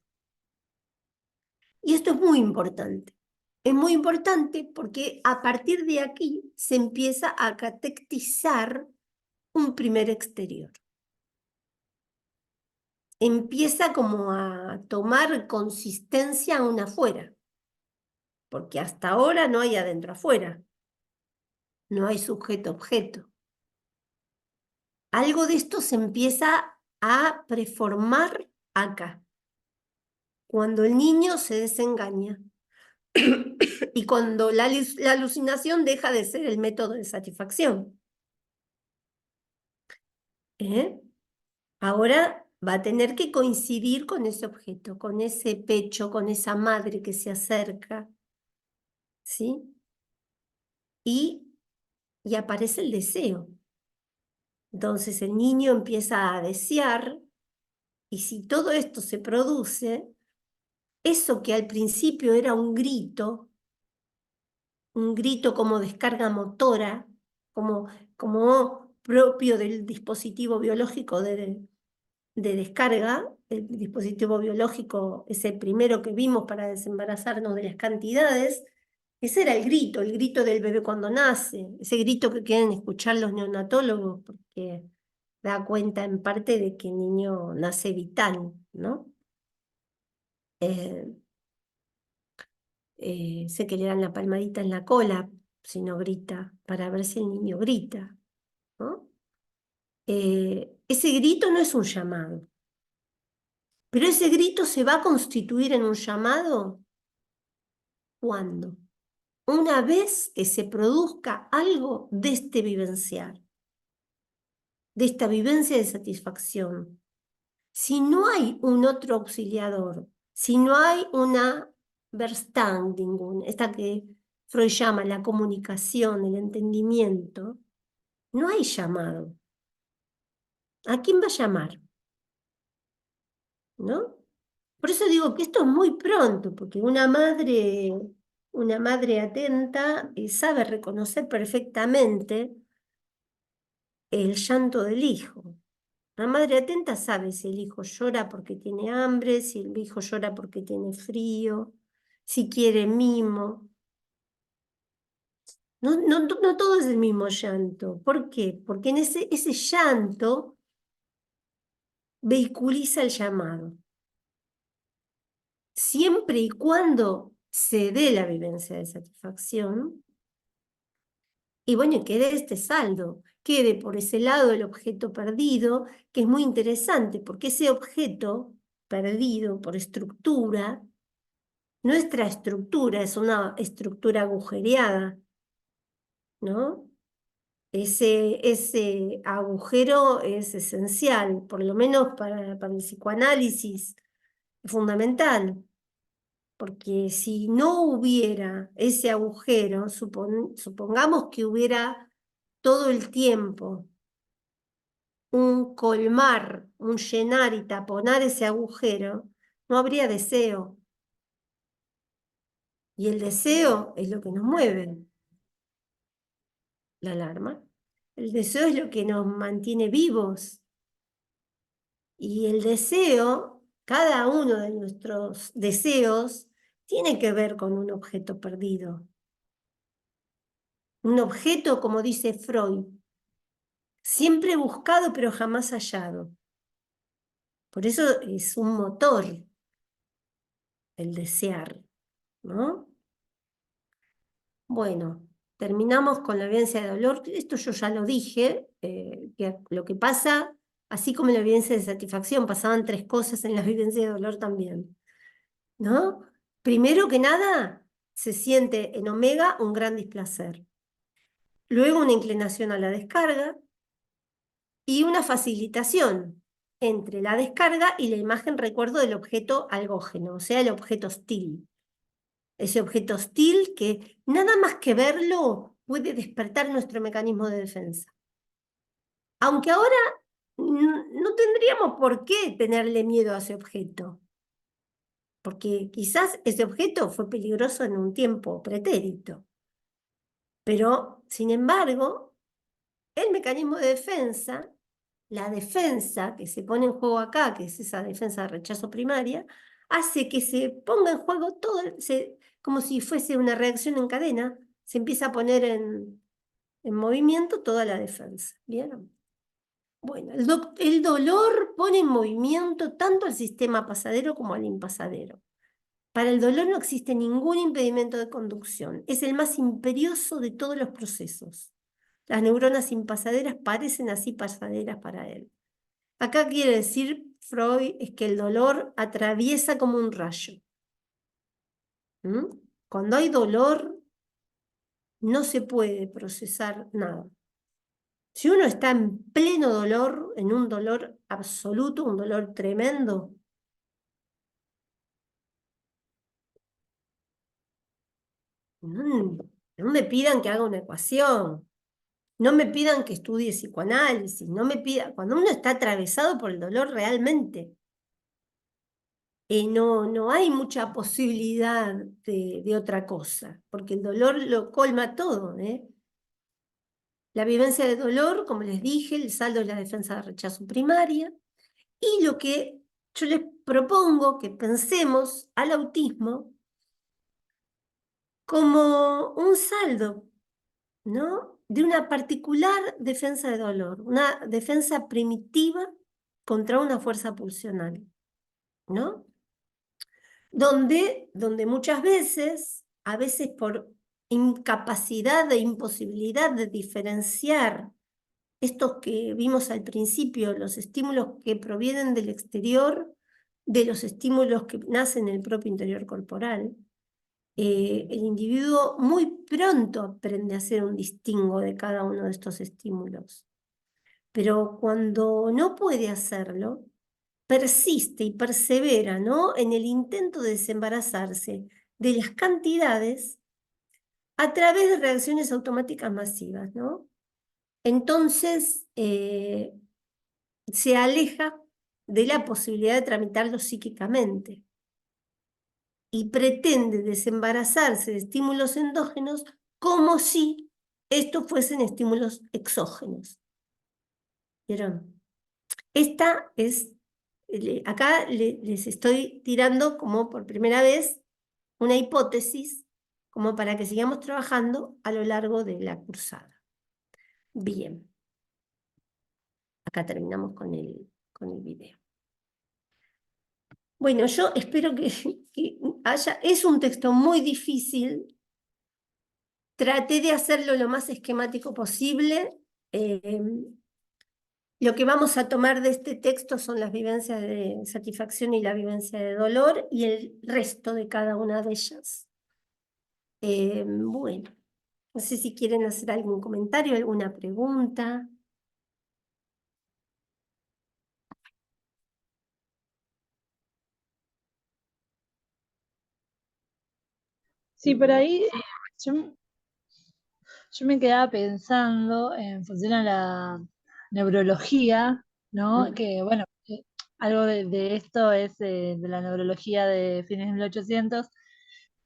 Y esto es muy importante. Es muy importante porque a partir de aquí se empieza a catectizar un primer exterior. Empieza como a tomar consistencia un afuera, porque hasta ahora no hay adentro afuera, no hay sujeto-objeto. Algo de esto se empieza a preformar acá, cuando el niño se desengaña y cuando la alucinación deja de ser el método de satisfacción. ¿Eh? Ahora va a tener que coincidir con ese objeto, con ese pecho, con esa madre que se acerca, ¿sí? Y aparece el deseo. Entonces el niño empieza a desear, y si todo esto se produce, eso que al principio era un grito como descarga motora, como propio del dispositivo biológico de descarga, el dispositivo biológico, ese primero que vimos para desembarazarnos de las cantidades, ese era el grito del bebé cuando nace, ese grito que quieren escuchar los neonatólogos, porque da cuenta en parte de que el niño nace vital, ¿no? Eh, sé que le dan la palmadita en la cola si no grita, para ver si el niño grita, ¿no? Ese grito no es un llamado, pero ese grito se va a constituir en un llamado ¿cuándo? Una vez que se produzca algo de este vivenciar, de esta vivencia de satisfacción. Si no hay un otro auxiliador, si no hay una Verständigung, esta que Freud llama la comunicación, el entendimiento, no hay llamado. ¿A quién va a llamar? ¿No? Por eso digo que esto es muy pronto, porque una madre atenta sabe reconocer perfectamente el llanto del hijo. La madre atenta sabe si el hijo llora porque tiene hambre, si el hijo llora porque tiene frío, si quiere mimo. No todo es el mismo llanto. ¿Por qué? Porque en ese llanto vehiculiza el llamado. Siempre y cuando se dé la vivencia de satisfacción, y bueno, quede este saldo, quede por ese lado el objeto perdido, que es muy interesante, porque ese objeto perdido por estructura, nuestra estructura es una estructura agujereada, ¿no? Ese agujero es esencial, por lo menos para el psicoanálisis, es fundamental, porque si no hubiera ese agujero, supongamos que hubiera todo el tiempo un colmar, un llenar y taponar ese agujero, no habría deseo. Y el deseo es lo que nos mueve, la alarma. El deseo es lo que nos mantiene vivos. Y el deseo, cada uno de nuestros deseos, tiene que ver con un objeto perdido. Un objeto, como dice Freud, siempre buscado pero jamás hallado. Por eso es un motor el desear, ¿no? Bueno, terminamos con la evidencia de dolor. Esto yo ya lo dije, que lo que pasa, así como en la evidencia de satisfacción, pasaban tres cosas en la evidencia de dolor también, ¿no? Primero que nada, se siente en omega un gran displacer. Luego una inclinación a la descarga y una facilitación entre la descarga y la imagen recuerdo del objeto algógeno, o sea, el objeto hostil. Ese objeto hostil que nada más que verlo puede despertar nuestro mecanismo de defensa. Aunque ahora no tendríamos por qué tenerle miedo a ese objeto, porque quizás ese objeto fue peligroso en un tiempo pretérito. Pero, sin embargo, el mecanismo de defensa, la defensa que se pone en juego acá, que es esa defensa de rechazo primaria, hace que se ponga en juego todo, como si fuese una reacción en cadena, se empieza a poner en movimiento toda la defensa. ¿Vieron? Bueno, el dolor pone en movimiento tanto al sistema pasadero como al impasadero. Para el dolor no existe ningún impedimento de conducción. Es el más imperioso de todos los procesos. Las neuronas sin pasaderas parecen así pasaderas para él. Acá quiere decir Freud es que el dolor atraviesa como un rayo. Cuando hay dolor, no se puede procesar nada. Si uno está en pleno dolor, en un dolor absoluto, un dolor tremendo, no me pidan que haga una ecuación, no me pidan que estudie psicoanálisis, no me pidan, cuando uno está atravesado por el dolor realmente, no hay mucha posibilidad de otra cosa, porque el dolor lo colma todo, ¿eh? La vivencia de dolor, como les dije, el saldo es la defensa de rechazo primaria, y lo que yo les propongo que pensemos al autismo como un saldo, ¿no? De una particular defensa de dolor, una defensa primitiva contra una fuerza pulsional, ¿no? Donde muchas veces, a veces por incapacidad e imposibilidad de diferenciar estos que vimos al principio, los estímulos que provienen del exterior, de los estímulos que nacen en el propio interior corporal, el individuo muy pronto aprende a hacer un distingo de cada uno de estos estímulos. Pero cuando no puede hacerlo, persiste y persevera, ¿no?, en el intento de desembarazarse de las cantidades a través de reacciones automáticas masivas, ¿no? Entonces, se aleja de la posibilidad de tramitarlo psíquicamente y pretende desembarazarse de estímulos endógenos como si estos fuesen estímulos exógenos. ¿Vieron? Esta es, acá les estoy tirando como por primera vez una hipótesis como para que sigamos trabajando a lo largo de la cursada. Bien, acá terminamos con el video. Bueno, yo espero que haya, es un texto muy difícil, traté de hacerlo lo más esquemático posible. Lo que vamos a tomar de este texto son las vivencias de satisfacción y la vivencia de dolor y el resto de cada una de ellas. Bueno, no sé si quieren hacer algún comentario, alguna pregunta. Sí, por ahí yo, yo me quedaba pensando en función a la neurología, ¿no? Que bueno, algo de esto es de la neurología de fines de 1800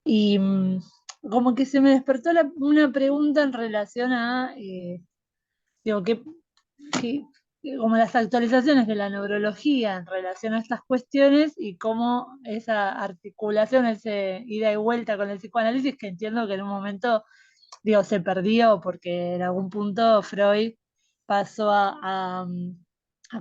y como que se me despertó una pregunta en relación a, digo, qué- como las actualizaciones de la neurología en relación a estas cuestiones y cómo esa articulación, ese ida y vuelta con el psicoanálisis, que entiendo que en un momento, digo, se perdió porque en algún punto Freud pasó a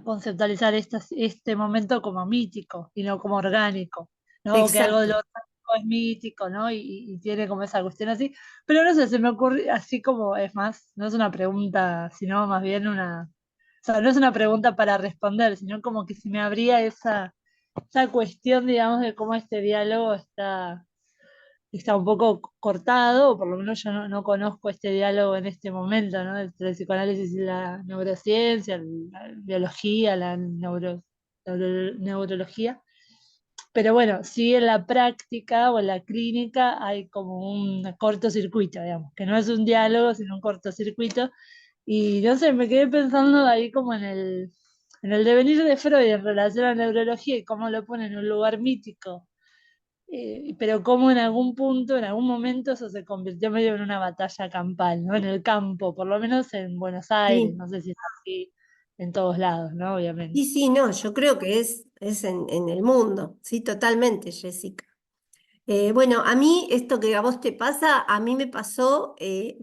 conceptualizar este momento como mítico y no como orgánico, ¿no? O que algo de lo Exacto. orgánico es mítico, ¿no? Y tiene como esa cuestión así. Pero no sé, se me ocurre así como, es más, no es una pregunta, sino más bien una, o sea, no es una pregunta para responder, sino como que si me abría esa cuestión, digamos, de cómo este diálogo está un poco cortado, o por lo menos yo no conozco este diálogo en este momento, ¿no? Entre el psicoanálisis y la neurociencia, la biología, la neurología. Pero bueno, sí en la práctica o en la clínica hay como un cortocircuito, digamos, que no es un diálogo, sino un cortocircuito. Y no sé, me quedé pensando ahí como en el devenir de Freud en relación a la neurología y cómo lo pone en un lugar mítico, pero como en algún punto, en algún momento, eso se convirtió medio en una batalla campal, ¿no? En el campo, por lo menos en Buenos Aires, Sí, no sé si es así en todos lados, ¿no? Obviamente. y sí, no, yo creo que es en el mundo, sí, totalmente, Jessica. Bueno, a mí esto que a vos te pasa, a mí me pasó,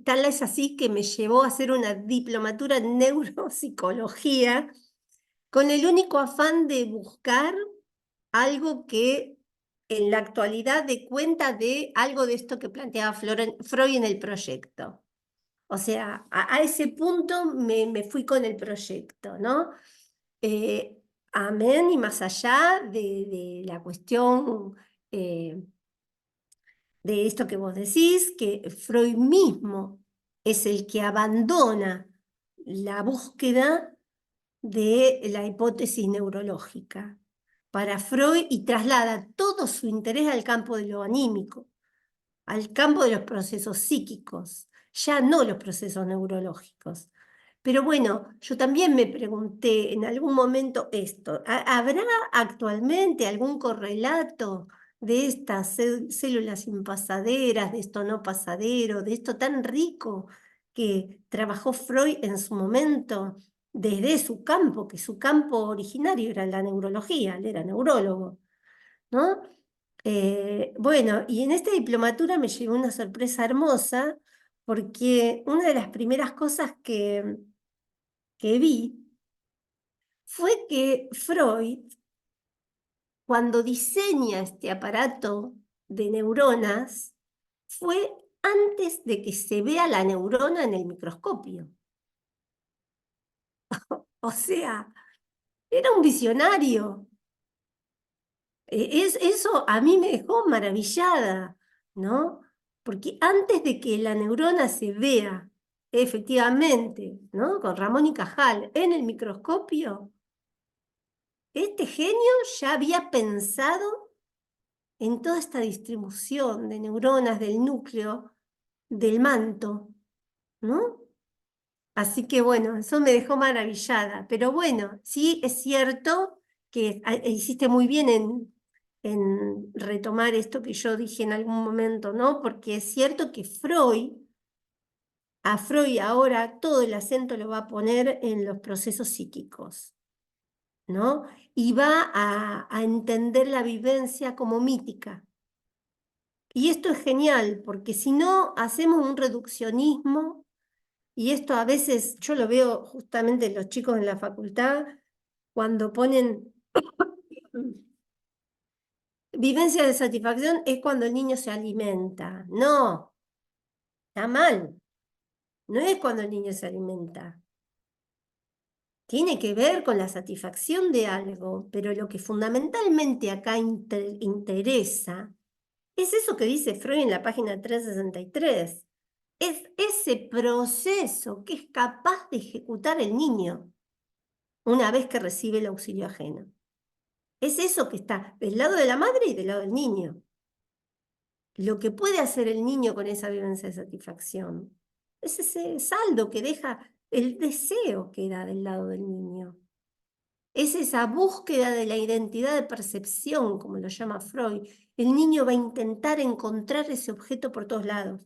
tal es así que me llevó a hacer una diplomatura en neuropsicología con el único afán de buscar algo que en la actualidad dé cuenta de algo de esto que planteaba Freud en el proyecto. O sea, a ese punto me fui con el proyecto, ¿no? Amén, y más allá de la cuestión de esto que vos decís, que Freud mismo es el que abandona la búsqueda de la hipótesis neurológica para Freud y traslada todo su interés al campo de lo anímico, al campo de los procesos psíquicos, ya no los procesos neurológicos. Pero bueno, yo también me pregunté en algún momento esto, ¿habrá actualmente algún correlato de estas células impasaderas, de esto no pasadero, de esto tan rico que trabajó Freud en su momento desde su campo, que su campo originario era la neurología, él era neurólogo, ¿no? Bueno, y en esta diplomatura me llevó una sorpresa hermosa, porque una de las primeras cosas que vi fue que Freud, cuando diseña este aparato de neuronas, fue antes de que se vea la neurona en el microscopio. O sea, era un visionario. Eso a mí me dejó maravillada, ¿no? Porque antes de que la neurona se vea efectivamente, ¿no? Con Ramón y Cajal en el microscopio, este genio ya había pensado en toda esta distribución de neuronas del núcleo del manto, ¿no? Así que bueno, eso me dejó maravillada. Pero bueno, sí es cierto que hiciste muy bien en retomar esto que yo dije en algún momento, ¿no? Porque es cierto que a Freud ahora todo el acento lo va a poner en los procesos psíquicos, ¿no? Y va a entender la vivencia como mítica. Y esto es genial, porque si no hacemos un reduccionismo, y esto a veces yo lo veo justamente en los chicos en la facultad, cuando ponen vivencia de satisfacción es cuando el niño se alimenta. No, está mal. No es cuando el niño se alimenta. Tiene que ver con la satisfacción de algo, pero lo que fundamentalmente acá interesa es eso que dice Freud en la página 363. Es ese proceso que es capaz de ejecutar el niño una vez que recibe el auxilio ajeno. Es eso que está del lado de la madre y del lado del niño. Lo que puede hacer el niño con esa vivencia de satisfacción es ese saldo que deja el deseo que da del lado del niño. Es esa búsqueda de la identidad de percepción, como lo llama Freud. El niño va a intentar encontrar ese objeto por todos lados.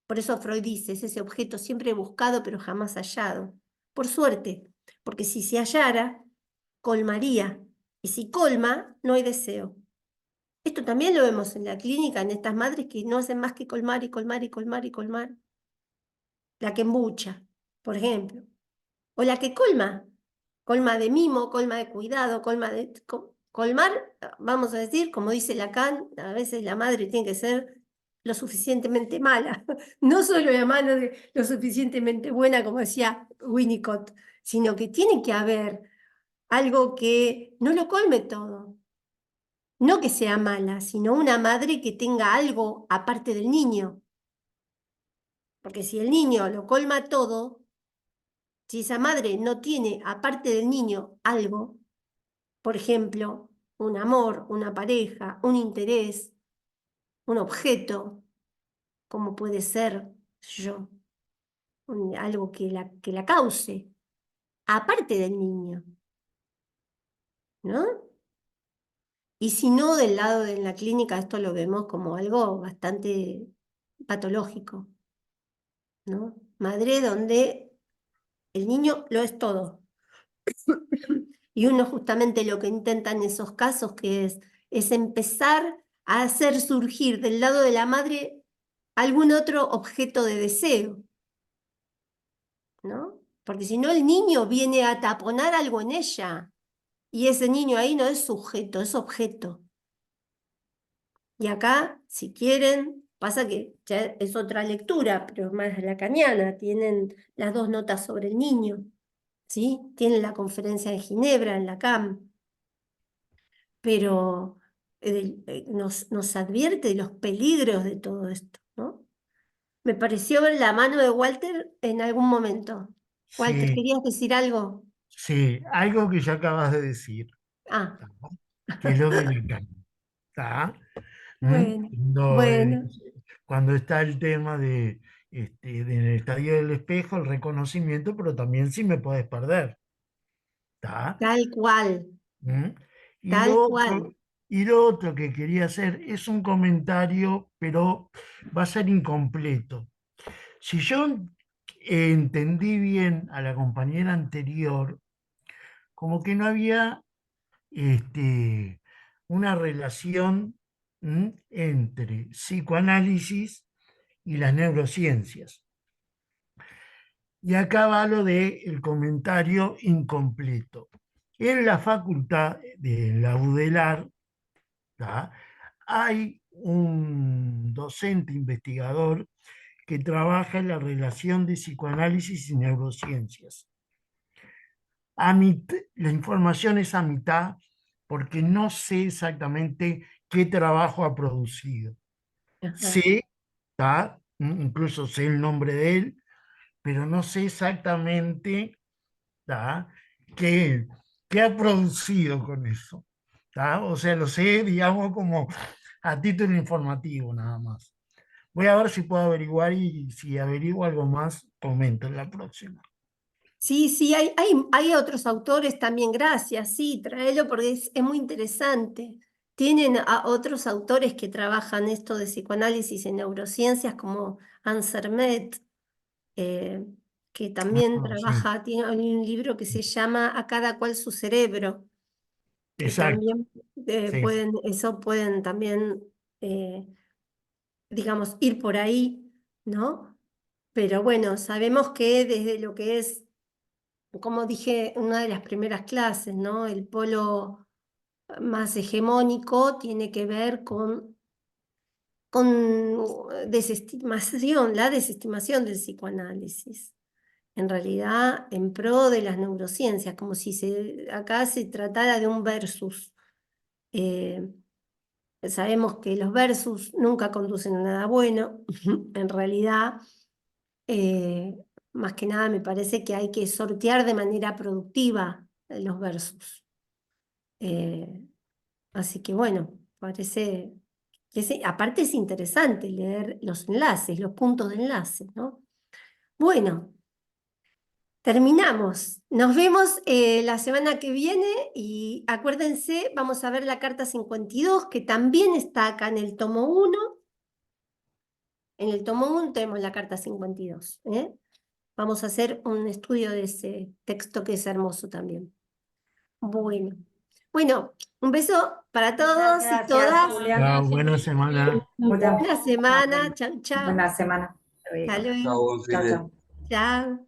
Por eso Freud dice, es ese objeto siempre buscado pero jamás hallado. Por suerte, porque si se hallara, colmaría. Y si colma, no hay deseo. Esto también lo vemos en la clínica, en estas madres que no hacen más que colmar y colmar y colmar y colmar. La que embucha, por ejemplo. O la que colma. Colma de mimo, colma de cuidado, colma de... Colmar, vamos a decir, como dice Lacan, a veces la madre tiene que ser lo suficientemente mala. No solo la mano de lo suficientemente buena, como decía Winnicott, sino que tiene que haber algo que no lo colme todo. No que sea mala, sino una madre que tenga algo aparte del niño. Porque si el niño lo colma todo, si esa madre no tiene aparte del niño algo, por ejemplo, un amor, una pareja, un interés, un objeto, como puede ser yo, algo que la cause, aparte del niño, ¿no? Y si no, del lado de la clínica esto lo vemos como algo bastante patológico, ¿no? Madre donde el niño lo es todo. Y uno justamente lo que intenta en esos casos es empezar a hacer surgir del lado de la madre algún otro objeto de deseo, ¿no? Porque si no el niño viene a taponar algo en ella y ese niño ahí no es sujeto, es objeto. Y acá, si quieren, Pasa que ya es otra lectura, pero es más lacaniana. Tienen las dos notas sobre el niño, ¿sí? Tienen la conferencia en Ginebra, en la CAM, pero nos advierte de los peligros de todo esto, ¿no? Me pareció ver la mano de Walter en algún momento. Walter, Sí, ¿querías decir algo? sí, algo que ya acabas de decir, Ah, ¿tá? Que es lo de Lacan, ¿tá? ¿Mm? bueno, Cuando, bueno, cuando está el tema del estadio del espejo, el reconocimiento, pero también si me puedes perder, ¿tá? tal cual, ¿Mm? Y tal lo cual. otro, y lo otro que quería hacer es un comentario, pero va a ser incompleto. Si yo entendí bien a la compañera anterior, como que no había una relación entre psicoanálisis y las neurociencias. Y acá va lo del comentario incompleto. En la facultad de la UDELAR, ¿tá? Hay un docente investigador que trabaja en la relación de psicoanálisis y neurociencias. La información es a mitad porque no sé exactamente qué trabajo ha producido. Ajá. Sé, ¿tá? Incluso sé el nombre de él, pero no sé exactamente, ¿tá? qué, qué ha producido con eso. ¿Tá? O sea, lo sé, digamos, como a título informativo nada más. Voy a ver si puedo averiguar y si averiguo algo más, comento en la próxima. Sí, sí, hay otros autores también, gracias, sí, tráelo porque es muy interesante. Tienen a otros autores que trabajan esto de psicoanálisis en neurociencias, como Anser Met, eh, que también Ah, sí, trabaja, tiene un libro que se llama A cada cual su cerebro, que exacto, también sí. pueden también, eh, digamos, ir por ahí, ¿no? Pero bueno, sabemos que desde lo que es, como dije en una de las primeras clases, ¿no? El polo más hegemónico tiene que ver con desestimación, la desestimación del psicoanálisis. En realidad, en pro de las neurociencias, como si acá se tratara de un versus. Eh, Sabemos que los versus nunca conducen a nada bueno. En realidad, eh, más que nada me parece que hay que sortear de manera productiva los versus. Eh, Así que bueno, parece que aparte es interesante leer los enlaces, los puntos de enlace, ¿no? Bueno, terminamos. Nos vemos la semana que viene y acuérdense, vamos a ver la carta 52 que también está acá en el tomo 1. En el tomo 1 tenemos la carta 52, ¿eh? Vamos a hacer un estudio de ese texto que es hermoso también. Bueno, bueno, un beso para Muchas todos y gracias, todas. Julia. Chao, buena semana. Muchas Buena semana. Chau, chau. buena semana. Hasta Chao, luego. Chao, buen fin chao. de- Chao. Chao.